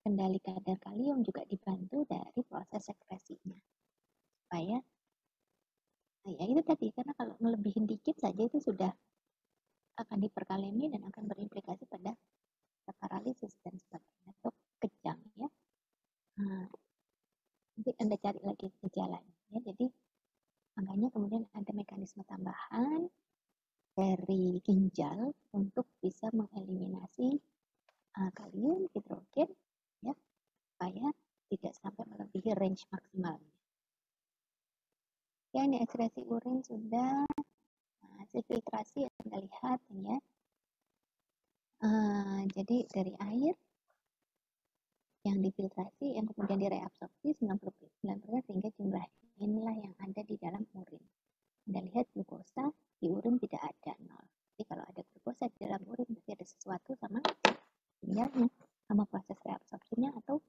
kendali kadar kalium juga dibantu dari proses sekresinya. Supaya ya itu tadi, karena kalau melebihin dikit saja itu sudah akan hiperkalemi dan akan berimplikasi pada paralisis dan sebagainya atau kejang ya. Nanti Anda cari lagi gejalanya ya. Jadi makanya kemudian ada mekanisme tambahan dari ginjal untuk bisa mengeliminasi kalium hidrogen ya, supaya tidak sampai melebihi range maksimalnya. Ya, ini ekskresi urin sudah. Hasil filtrasi yang Anda lihat ini ya. Jadi dari air yang difiltrasi, yang kemudian direabsorpsi 99% sehingga jumlah inilah yang ada di dalam urin. Anda lihat glukosa di urin tidak ada, 0. Jadi kalau ada glukosa di dalam urin berarti ada sesuatu sama ginjalnya, sama proses reabsorpsinya atau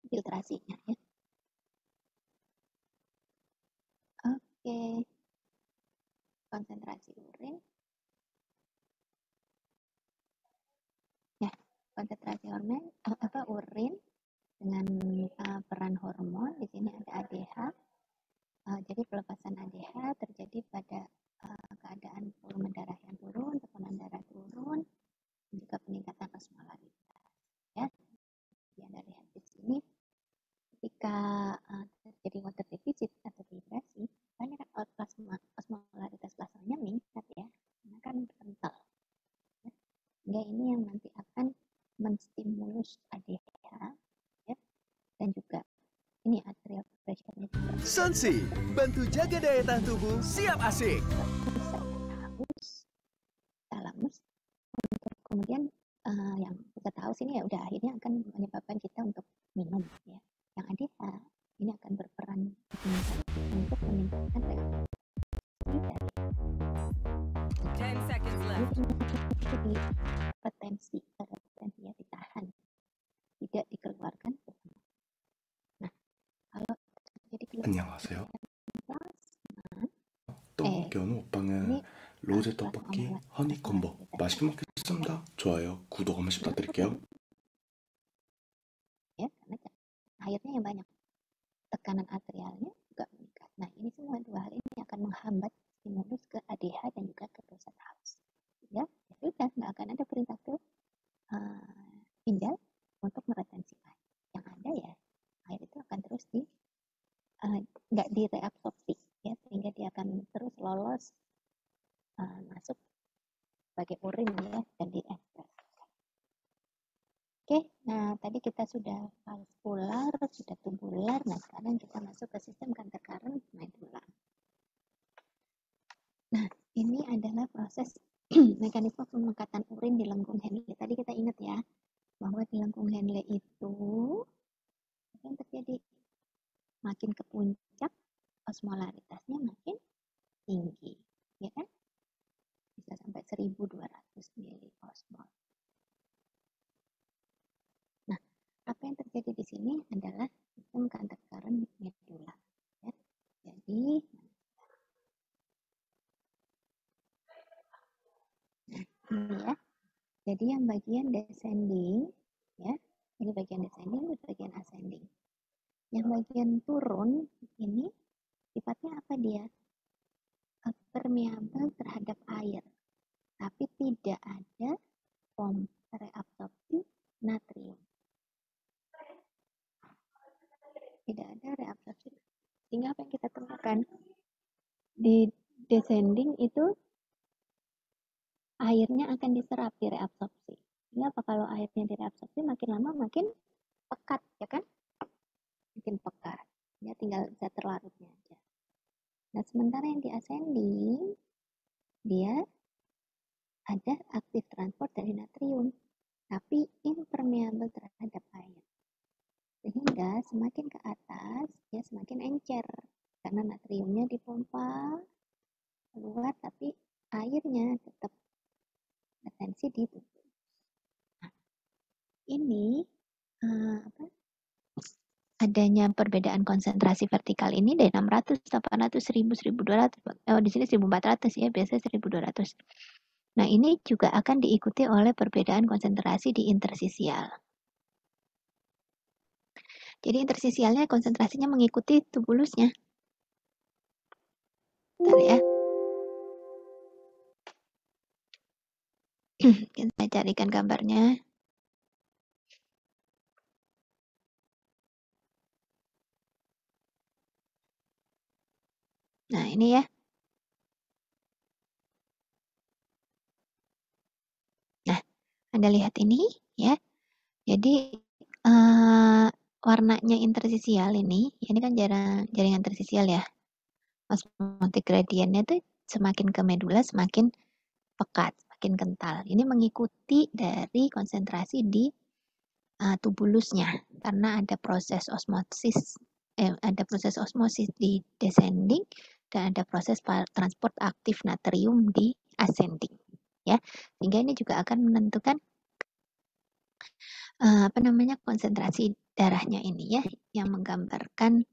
filtrasinya ya. Oke. Konsentrasi urin. Ya, konsentrasi urin dengan peran hormon. Di sini ada ADH. Jadi pelepasan ADH terjadi pada keadaan volume darah yang turun, tekanan darah turun, dan juga peningkatan osmolaritas. Ya, Anda lihat di sini, ketika terjadi water deficit atau dehidrasi, banyak osmolaritas plasmanya meningkat ya, karena kan kental. Ya. Sehingga ini yang nanti akan menstimulus ADH ya, dan juga ini arterial pressure-nya juga. Sonsi, bantu jaga daya tahan tubuh, siap asik. Talamus untuk kemudian yang kita tahu sini ya udah akhirnya akan menyebabkan kita untuk minum ya. Yang ADH ini akan berperan untuk meningkatkan reaksi dari 10 seconds left. Jadi retensi ya, ditahan, tidak dikeluarkan. Nah, kalau jadi 안녕하세요. 떡볶이는 오빠는 로제 떡볶이, 허니콤보 맛있게 먹겠습니다. 좋아요, 구독 한 번씩 부탁드릴게요. Ya, karena airnya yang banyak, tekanan arterialnya juga meningkat. Nah, ini semua dua hal ini akan menghambat stimulus ke ADH dan juga ke prostat haus. Ya sudah, nggak akan ada perintah ke ginjal untuk meretensi air. Yang ada ya, air itu akan terus nggak direabsorpsi ya, sehingga dia akan terus lolos masuk sebagai urin ya dan diekspres. Oke, nah tadi kita sudah vaskular, sudah tubular, nah sekarang kita masuk ke sistem kanker current medulla. Nah, ini adalah proses mekanisme pemekatan urin di lengkung Henle. Tadi kita ingat ya, bahwa di lengkung Henle itu apa yang terjadi? Makin ke puncak, osmolaritasnya makin tinggi, ya kan? Bisa sampai 1200 miliosmol. Nah, apa yang terjadi di sini adalah sistem kanker current medulla. Ya. Jadi, ini ya. Jadi yang bagian descending, ya, ini bagian descending, ini bagian ascending. Yang bagian turun ini sifatnya apa dia? Permeabel terhadap air, tapi tidak ada reabsorpsi natrium. Tidak ada reabsorpsi. Sehingga apa yang kita temukan di descending itu airnya akan diserap, direabsorpsi. Sehingga apa, kalau airnya direabsorpsi makin lama makin pekat, ya kan? Makin pekat. Ya, tinggal bisa terlarutnya aja. Nah, sementara yang di ascending dia ada aktif transport dari natrium, tapi impermeable terhadap air. Sehingga semakin ke atas, dia semakin encer. Karena natriumnya dipompa keluar, tapi airnya tetap retensi di tubuh. Nah, ini adanya perbedaan konsentrasi vertikal ini dari 600, 800, 1000, 1200. Di sini 1400 ya, biasanya 1200. Nah, ini juga akan diikuti oleh perbedaan konsentrasi di intersisial. Jadi intersisialnya konsentrasinya mengikuti tubulusnya. Bentar ya. Kita carikan gambarnya. Nah, ini ya. Nah, Anda lihat ini ya. Jadi warnanya intersisial ini kan jaringan intersisial ya. Osmotic gradientnya tuh semakin ke medula semakin pekat, semakin kental. Ini mengikuti dari konsentrasi di tubulusnya karena ada proses osmosis di descending dan ada proses transport aktif natrium di ascending ya. Sehingga ini juga akan menentukan konsentrasi darahnya ini ya, yang menggambarkan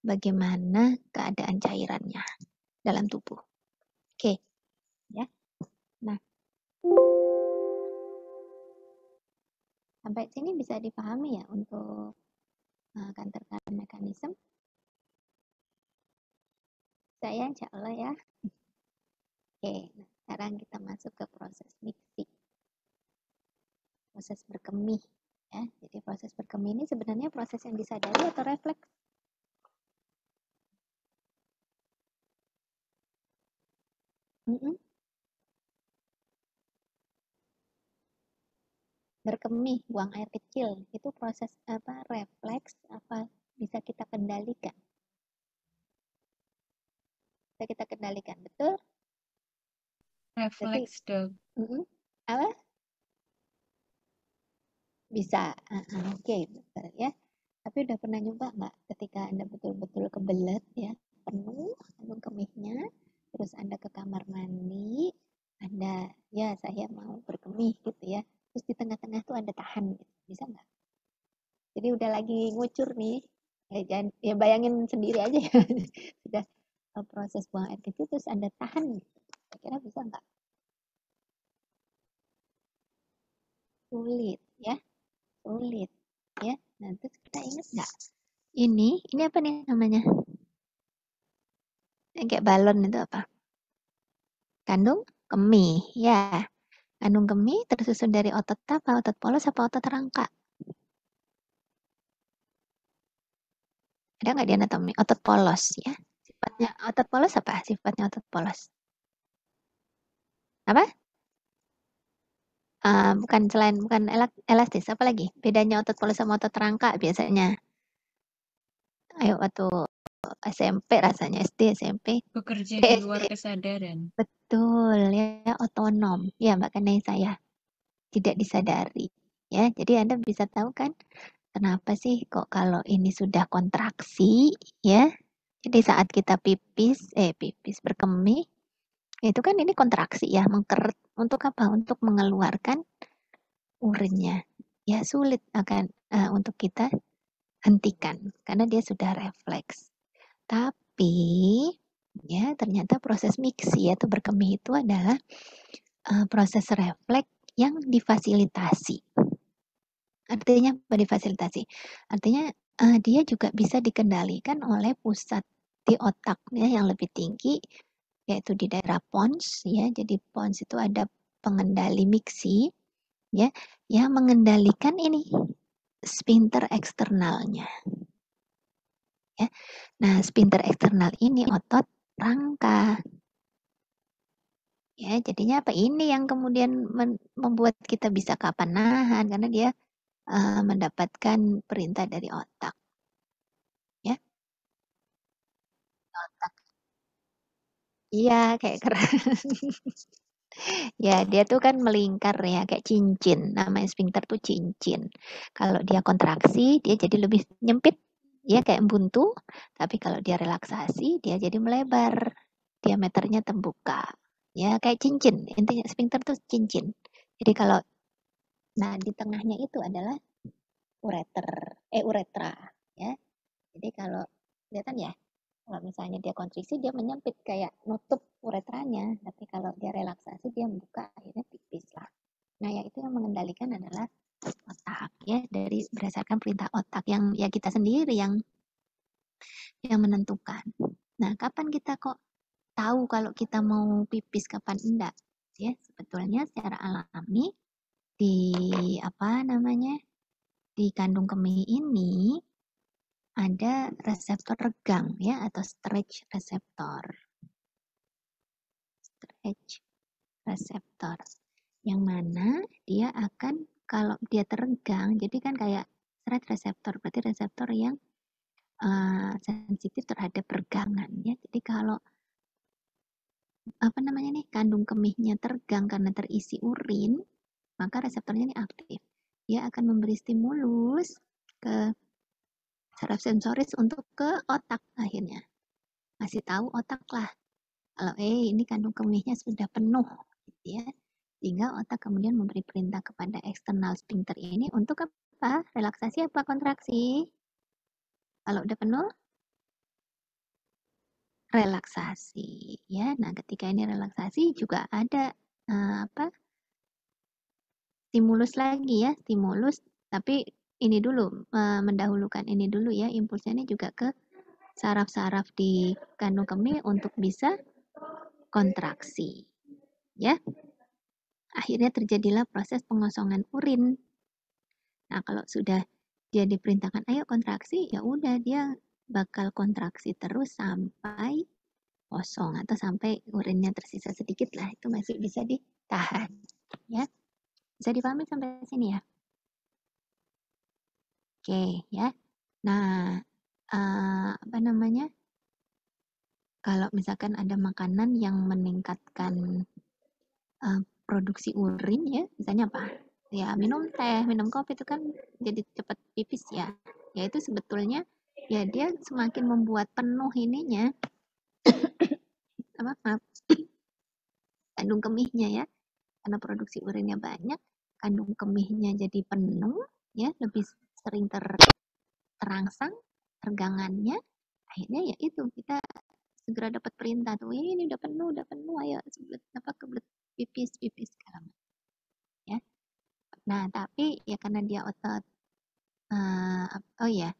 bagaimana keadaan cairannya dalam tubuh. Oke. Ya. Nah, sampai sini bisa dipahami ya untuk counter-current mechanism. Saya insya Allah ya. Oke, nah sekarang kita masuk ke proses mixing. Proses berkemih ya. Jadi proses berkemih ini sebenarnya proses yang disadari atau refleks? Berkemih, buang air kecil, itu proses refleks bisa kita kendalikan? Bisa kita kendalikan, betul? Refleks, Dok. Apa? Bisa, oke, betul ya. Tapi udah pernah nyoba nggak ketika Anda betul-betul kebelet ya, penuh kemihnya, terus Anda ke kamar mandi, Anda, ya saya mau berkemih gitu ya, terus di tengah-tengah tuh Anda tahan gitu, bisa nggak? Jadi udah lagi ngucur nih, ya bayangin sendiri aja ya, sudah proses buang air kecil terus Anda tahan gitu, kira-kira bisa nggak? Sulit ya, sulit ya. Nah terus kita ingat nggak? Ini apa nih namanya? Yang kayak balon itu apa? Kandung kemih ya. Kandung kemih tersusun dari otot apa? Otot polos apa otot rangka? Ada nggak di anatomi? Otot polos ya. Sifatnya otot polos apa? Sifatnya otot polos. Apa? Bukan elastis, apa lagi? Bedanya otot polos sama otot rangka biasanya. Ayo waktu SMP rasanya, SD, SMP. Bekerja di luar kesadaran. Betul ya, otonom. Ya Mbak Kanai saya. Tidak disadari. Ya, jadi Anda bisa tahu kan kenapa sih kok kalau ini sudah kontraksi ya. Jadi saat kita pipis berkemih, itu kan ini kontraksi ya, mengkeret untuk apa? Untuk mengeluarkan urinnya. Ya sulit akan untuk kita hentikan karena dia sudah refleks. Tapi ya ternyata proses mixi atau berkemih itu adalah proses refleks yang difasilitasi. Artinya apa difasilitasi? Artinya dia juga bisa dikendalikan oleh pusat di otaknya yang lebih tinggi, yaitu di daerah pons ya. Jadi pons itu ada pengendali mixi ya, yang mengendalikan ini sphincter eksternalnya. Ya. Nah, sphincter eksternal ini otot rangka. Ya, jadinya apa? Ini yang kemudian membuat kita bisa kapan nahan karena dia mendapatkan perintah dari otak. Ya. Otak. Iya, kayak keran. Ya, dia tuh kan melingkar ya, kayak cincin. Namanya sphincter tuh cincin. Kalau dia kontraksi, dia jadi lebih nyempit. Ya, kayak buntu. Tapi kalau dia relaksasi, dia jadi melebar. Diameternya terbuka. Ya, kayak cincin. Intinya sphincter tuh cincin. Jadi kalau, nah di tengahnya itu adalah uretra. Ya, jadi kalau, kelihatan ya, kalau misalnya dia kontriksi, dia menyempit kayak nutup uretranya. Tapi kalau dia relaksasi, dia membuka, akhirnya pipis lah. Nah, yang itu yang mengendalikan adalah otak ya, dari berdasarkan perintah otak yang ya kita sendiri yang menentukan. Nah, kapan kita kok tahu kalau kita mau pipis kapan enggak? Ya, sebetulnya secara alami di apa namanya? Di kandung kemih ini ada reseptor regang ya atau stretch receptor. Stretch receptor. Yang mana dia akan kalau dia teregang, jadi kan kayak stretch receptor, berarti reseptor yang sensitif terhadap regangan ya. Jadi kalau apa namanya nih kandung kemihnya teregang karena terisi urin, maka reseptornya ini aktif. Dia akan memberi stimulus ke saraf sensoris untuk ke otak akhirnya. Masih tahu otak lah. Kalau ini kandung kemihnya sudah penuh gitu ya. Sehingga otak kemudian memberi perintah kepada eksternal sphincter ini untuk apa? Relaksasi apa kontraksi? Kalau udah penuh, relaksasi ya. Nah, ketika ini relaksasi juga ada apa? Stimulus lagi ya, stimulus tapi ini dulu mendahulukan ini dulu ya, impulsnya ini juga ke saraf-saraf di kandung kemih untuk bisa kontraksi. Ya. Akhirnya terjadilah proses pengosongan urin. Nah, kalau sudah dia diperintahkan ayo kontraksi, ya udah dia bakal kontraksi terus sampai kosong atau sampai urinnya tersisa sedikit lah, itu masih bisa ditahan ya. Bisa dipahami sampai sini ya? Oke ya. Nah, apa namanya? Kalau misalkan ada makanan yang meningkatkan produksi urin ya, misalnya apa? Ya minum teh, minum kopi itu kan jadi cepat pipis ya. Ya itu sebetulnya ya dia semakin membuat penuh ininya maaf, kandung kemihnya ya. Karena produksi urinnya banyak, kandung kemihnya jadi penuh ya, lebih sering terangsang regangannya. Akhirnya ya itu kita segera dapat perintah tuh, ini udah penuh, ayo kebelet pipis segala macam ya. Nah, tapi ya karena dia otot oh ya,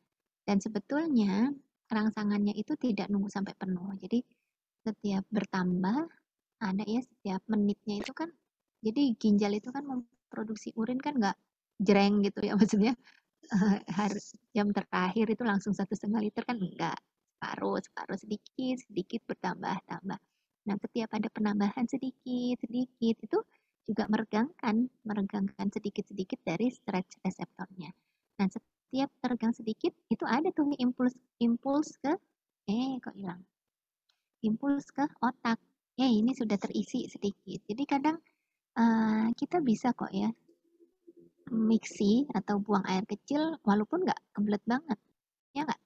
dan sebetulnya rangsangannya itu tidak nunggu sampai penuh. Jadi setiap bertambah ada ya setiap menitnya itu kan, jadi ginjal itu kan memproduksi urin kan nggak jreng gitu ya, maksudnya harus jam terakhir itu langsung 1,5 liter kan enggak, separuh sedikit bertambah. Nah, setiap ada penambahan sedikit itu juga meregangkan sedikit dari stretch reseptornya. Nah, setiap teregang sedikit itu ada tuh impuls ke kok hilang. Impuls ke otak. Ini sudah terisi sedikit. Jadi kadang kita bisa kok ya mixi atau buang air kecil walaupun nggak kebelet banget. Ya nggak?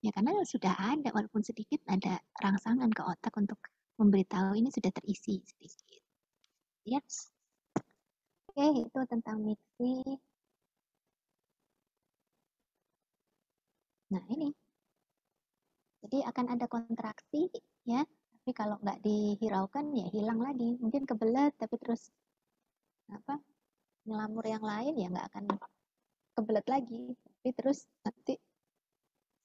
Ya karena sudah ada walaupun sedikit ada rangsangan ke otak untuk memberitahu ini sudah terisi sedikit. Ya. Oke, itu tentang mixi. Nah, ini. Jadi akan ada kontraksi ya, tapi kalau nggak dihiraukan ya hilang lagi. Mungkin kebelet tapi terus apa? Ngelamur yang lain ya nggak akan kebelet lagi. Tapi terus nanti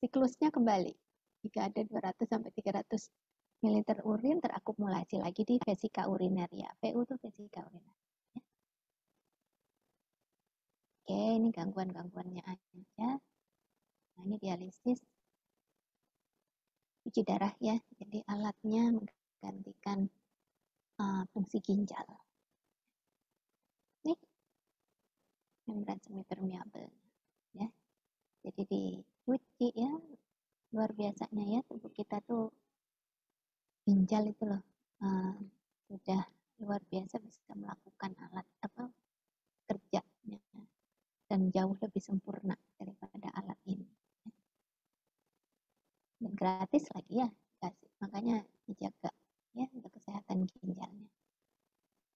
siklusnya kembali. Jika ada 200 sampai 300 ml urin terakumulasi lagi di vesika uriner ya. VU itu vesika uriner. Ya. Oke, ini gangguan-gangguannya aja. Nah, ini dialisis cuci darah ya. Jadi alatnya menggantikan fungsi ginjal. Nih, membran semipermeabel ya. Jadi dicuci ya. Luar biasanya ya tubuh kita tuh ginjal itu loh sudah luar biasa bisa melakukan alat kerjanya dan jauh lebih sempurna daripada alat ini. Dan gratis lagi ya, kasih. Makanya dijaga ya untuk kesehatan ginjalnya.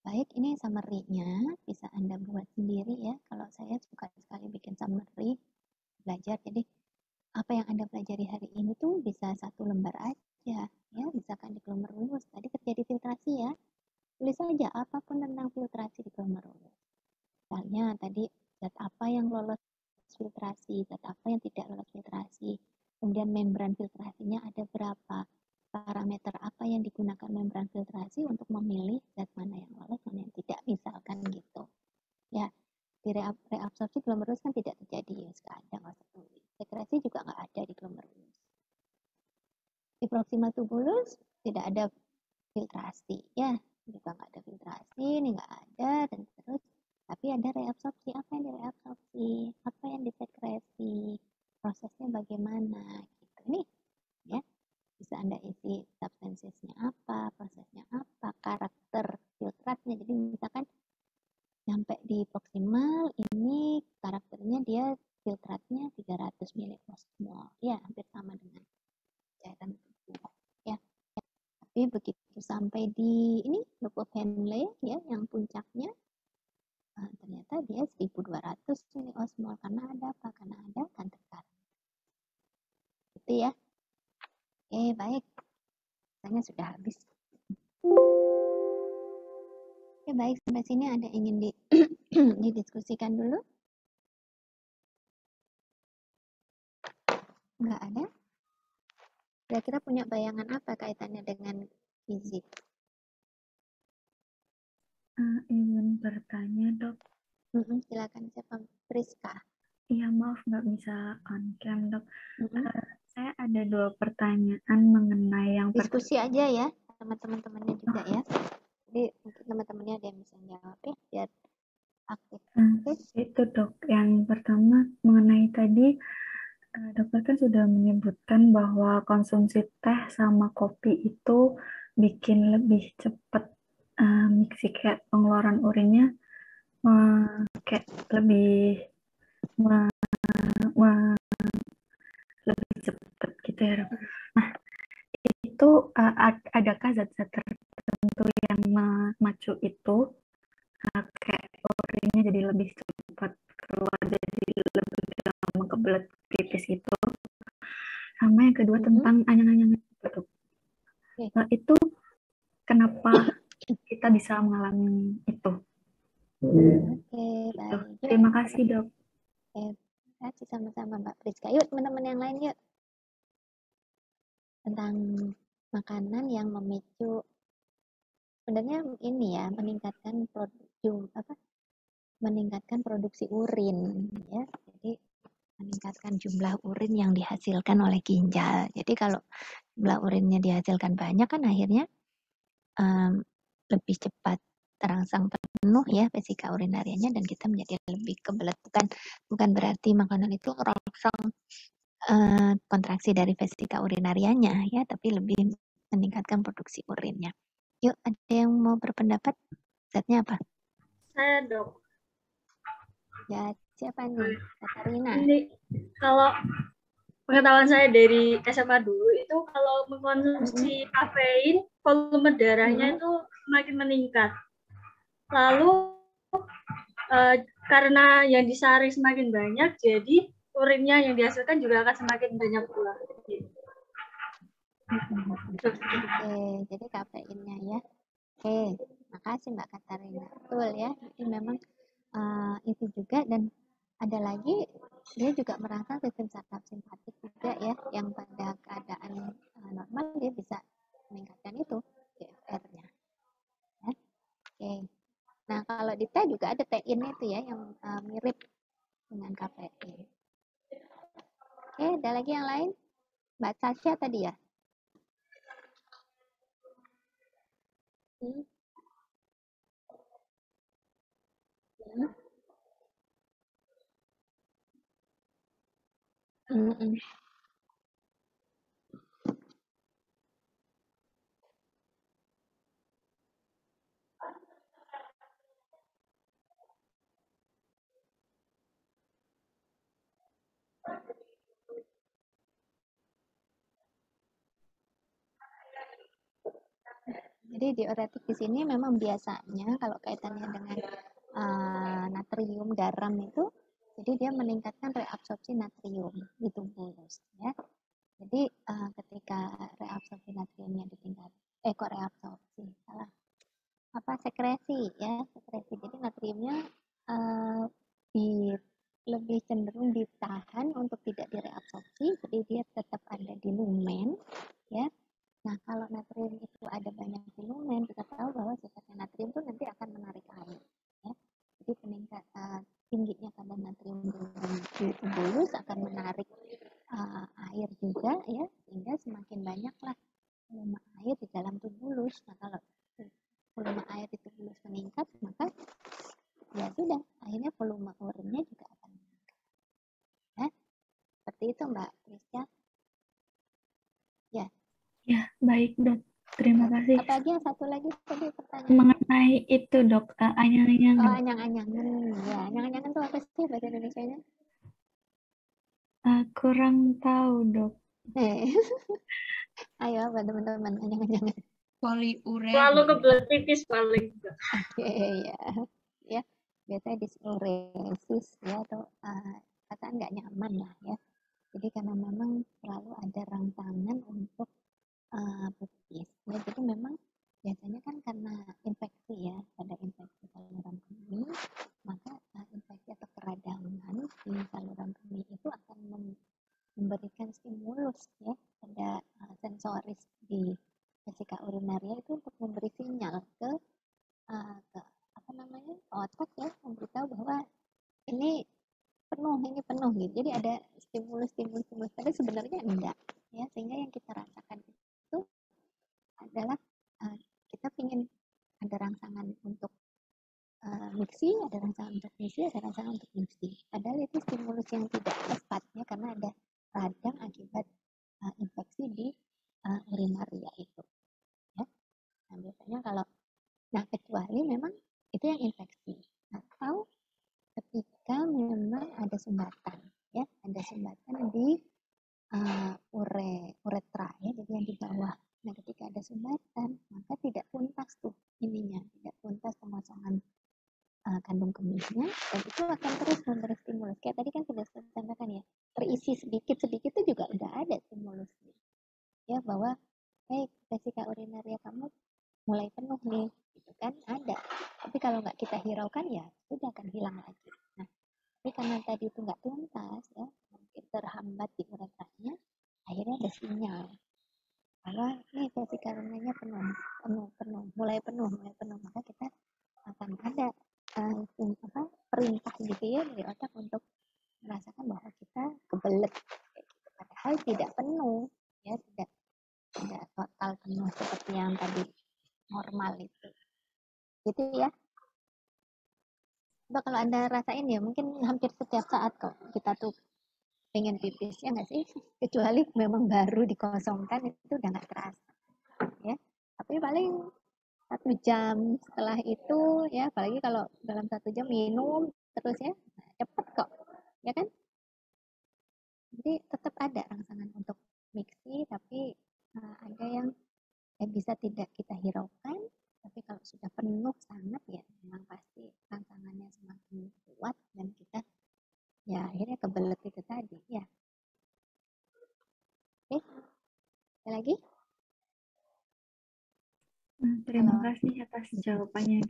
Baik, ini summary-nya bisa Anda buat sendiri ya. Kalau saya suka sekali bikin summary belajar. Jadi apa yang Anda pelajari hari ini tuh bisa 1 lembar aja ya. Misalkan di kelompok rumus tadi terjadi filtrasi ya. Tulis saja apapun tentang filtrasi di kelompok rumus. Misalnya tadi zat apa yang lolos filtrasi, zat apa yang tidak lolos filtrasi. Kemudian membran filtrasinya ada berapa, parameter apa yang digunakan membran filtrasi untuk memilih zat mana yang lolos, mana yang tidak, misalkan gitu. Ya, di reabsorpsi glomerulus kan tidak terjadi ya, kadang nggak usah tulis. Sekresi juga nggak ada di glomerulus. Di proximal tubulus tidak ada filtrasi, ya, juga nggak ada filtrasi, ini nggak ada, dan terus tapi ada reabsorpsi. Apa yang direabsorpsi? Apa yang disekresi? Prosesnya bagaimana? Gitu. Ini ya bisa Anda isi substansiesnya apa, prosesnya apa, karakter filtratnya. Jadi misalkan sampai di proximal ini karakternya dia filtratnya 300 ml, ya hampir sama dengan cairan tubuh ya. Tapi begitu sampai di ini loop of Henle ya yang puncaknya ternyata dia 1200 ml karena ada apa? Karena ada kanker karang. Gitu ya. Oke, baik. Rasanya sudah habis. Oke, baik. Sampai sini ada ingin didiskusikan dulu? Enggak ada? Kira-kira punya bayangan apa kaitannya dengan gizi? Ingin bertanya, Dok. Silakan, siapa? Priska. Iya, maaf nggak bisa on cam, Dok. Saya ada 2 pertanyaan mengenai yang diskusi aja ya sama teman-temannya juga ya. Jadi mungkin teman-temannya ada yang bisa jawab ya, biar aktif. Itu, Dok. Yang pertama mengenai tadi dokter kan sudah menyebutkan bahwa konsumsi teh sama kopi itu bikin lebih cepat kayak pengeluaran urinnya kayak lebih lebih cepat gitu ya. Nah, itu adakah zat-zat tertentu yang memacu itu kayak urinnya jadi lebih cepat keluar, jadi lebih gampang kebelet pipis itu? Sama yang kedua tentang anyang-anyang itu. Itu kenapa kita bisa mengalami itu? Oke, baik. Terima kasih, Dok. Terima kasih sama-sama Mbak Priska. Yuk teman-teman yang lain yuk. Tentang makanan yang memicu sebenarnya ini ya, meningkatkan produksi urin ya. Jadi meningkatkan jumlah urin yang dihasilkan oleh ginjal. Jadi kalau jumlah urinnya dihasilkan banyak kan akhirnya lebih cepat terangsang penuh ya vesika urinarianya dan kita menjadi lebih kebelet. Bukan berarti makanan itu merangsang kontraksi dari vesika urinarianya ya, tapi lebih meningkatkan produksi urinnya. Yuk, ada yang mau berpendapat? Zatnya apa? Saya, Dok. Ya, siapa nih? Katarina. Ini kalau pengetahuan saya dari SMA dulu itu kalau mengkonsumsi kafein, volume darahnya itu semakin meningkat. Lalu karena yang disaring semakin banyak, jadi urinnya yang dihasilkan juga akan semakin banyak pula. Oke, jadi kafeinnya ya. Oke, makasih Mbak Katarina. Betul ya, jadi memang itu juga, dan ada lagi dia juga merangsang sistem saraf simpatik juga ya, yang pada keadaan normal dia bisa meningkatkan itu GFR-nya. Ya. Oke. Nah kalau di teh juga ada tein itu ya yang mirip dengan kafein. Oke, ada lagi yang lain? Mbak Sasha tadi ya? Jadi diuretik di sini memang biasanya kalau kaitannya dengan natrium, garam itu, jadi dia meningkatkan reabsorpsi natrium di tubuh, ya. Jadi ketika reabsorpsi natriumnya kok reabsorpsi, salah. Sekresi ya, sekresi. Jadi natriumnya lebih cenderung ditahan untuk tidak direabsorpsi, jadi dia tetap ada di lumen, ya. Nah, kalau natrium itu ada banyak di lumen, kita tahu bahwa sifatnya natrium itu nanti akan menarik air, ya. Jadi tingginya kadar natrium di tubuh akan menarik air juga, ya, sehingga semakin banyaklah volume air di dalam tubuh. Nah, kalau volume air di tubuh meningkat, maka ya sudah, akhirnya volume urinnya juga akan meningkat. Ya, seperti itu Mbak Trisya. Ya. Ya, baik Dok. Terima kasih. Apalagi yang satu lagi tadi pertanyaan. Mengenai itu Dok, anyang-anyangan. Oh, anyang-anyangan. Ya, anyang-anyangan itu apa sih bahasa Indonesianya? Kurang tahu Dok. Ayo apa teman-teman, anyang-anyangan. Poliuret. Selalu kebelet pipis paling. Oke, ya. Ya, biasanya disuresis ya, atau perasaan nggak nyaman lah ya. Jadi karena memang selalu ada rangsangan untuk pipis. Ya, jadi memang biasanya kan karena infeksi ya, ada infeksi saluran kemih, maka infeksi atau peradangan di saluran kemih itu akan memberikan stimulus ya pada sensoris di vesika urinaria itu untuk memberi sinyal ke otak ya, memberitahu bahwa ini penuh gitu. Jadi ada stimulus, tapi sebenarnya enggak ya, sehingga yang kita rasakan itu adalah kita ingin ada rangsangan untuk mixi, ada rangsangan untuk mixi, ada rangsangan untuk mixi. Padahal itu stimulus yang tidak tepat ya, karena ada radang akibat infeksi di urinaria itu. Ya. Nah, biasanya kecuali memang itu yang infeksi. Atau ketika memang ada sumbatan ya, ada sumbatan di uretra ya, jadi yang di bawah. Nah, ketika ada sumbatan, maka tidak tuntas tuh tidak tuntas pengosongan kandung kemihnya, dan itu akan terus memberi stimulus. Kayak tadi kan sudah saya sampaikan ya, terisi sedikit-sedikit itu juga udah ada stimulusnya. Ya, bahwa vesika urinaria kamu mulai penuh nih, gitu kan, ada. Tapi kalau nggak kita hiraukan ya sudah akan hilang lagi. Nah, tapi karena tadi itu nggak tuntas ya, mungkin terhambat di uretranya, akhirnya ada sinyal bahwa nih vesika urinarianya mulai penuh, maka kita akan ada perintah gitu ya dari otak untuk merasakan bahwa kita kebelet, padahal tidak penuh ya, tidak total penuh seperti yang tadi normal itu, gitu ya. Coba kalau Anda rasain ya, mungkin hampir setiap saat kok kita tuh pengen pipis, ya nggak sih? Kecuali memang baru dikosongkan, itu udah nggak terasa ya. Tapi paling 1 jam setelah itu ya, apalagi kalau dalam 1 jam minum terus ya, cepet kok ya kan. Jadi tetap ada rangsangan untuk mixi, tapi ada yang bisa tidak kita hiraukan. Tapi kalau sudah penuh sangat ya memang pasti rangsangannya semakin kuat dan kita ya akhirnya kebelet itu tadi ya. Oke, ada lagi? Terima kasih atas jawabannya.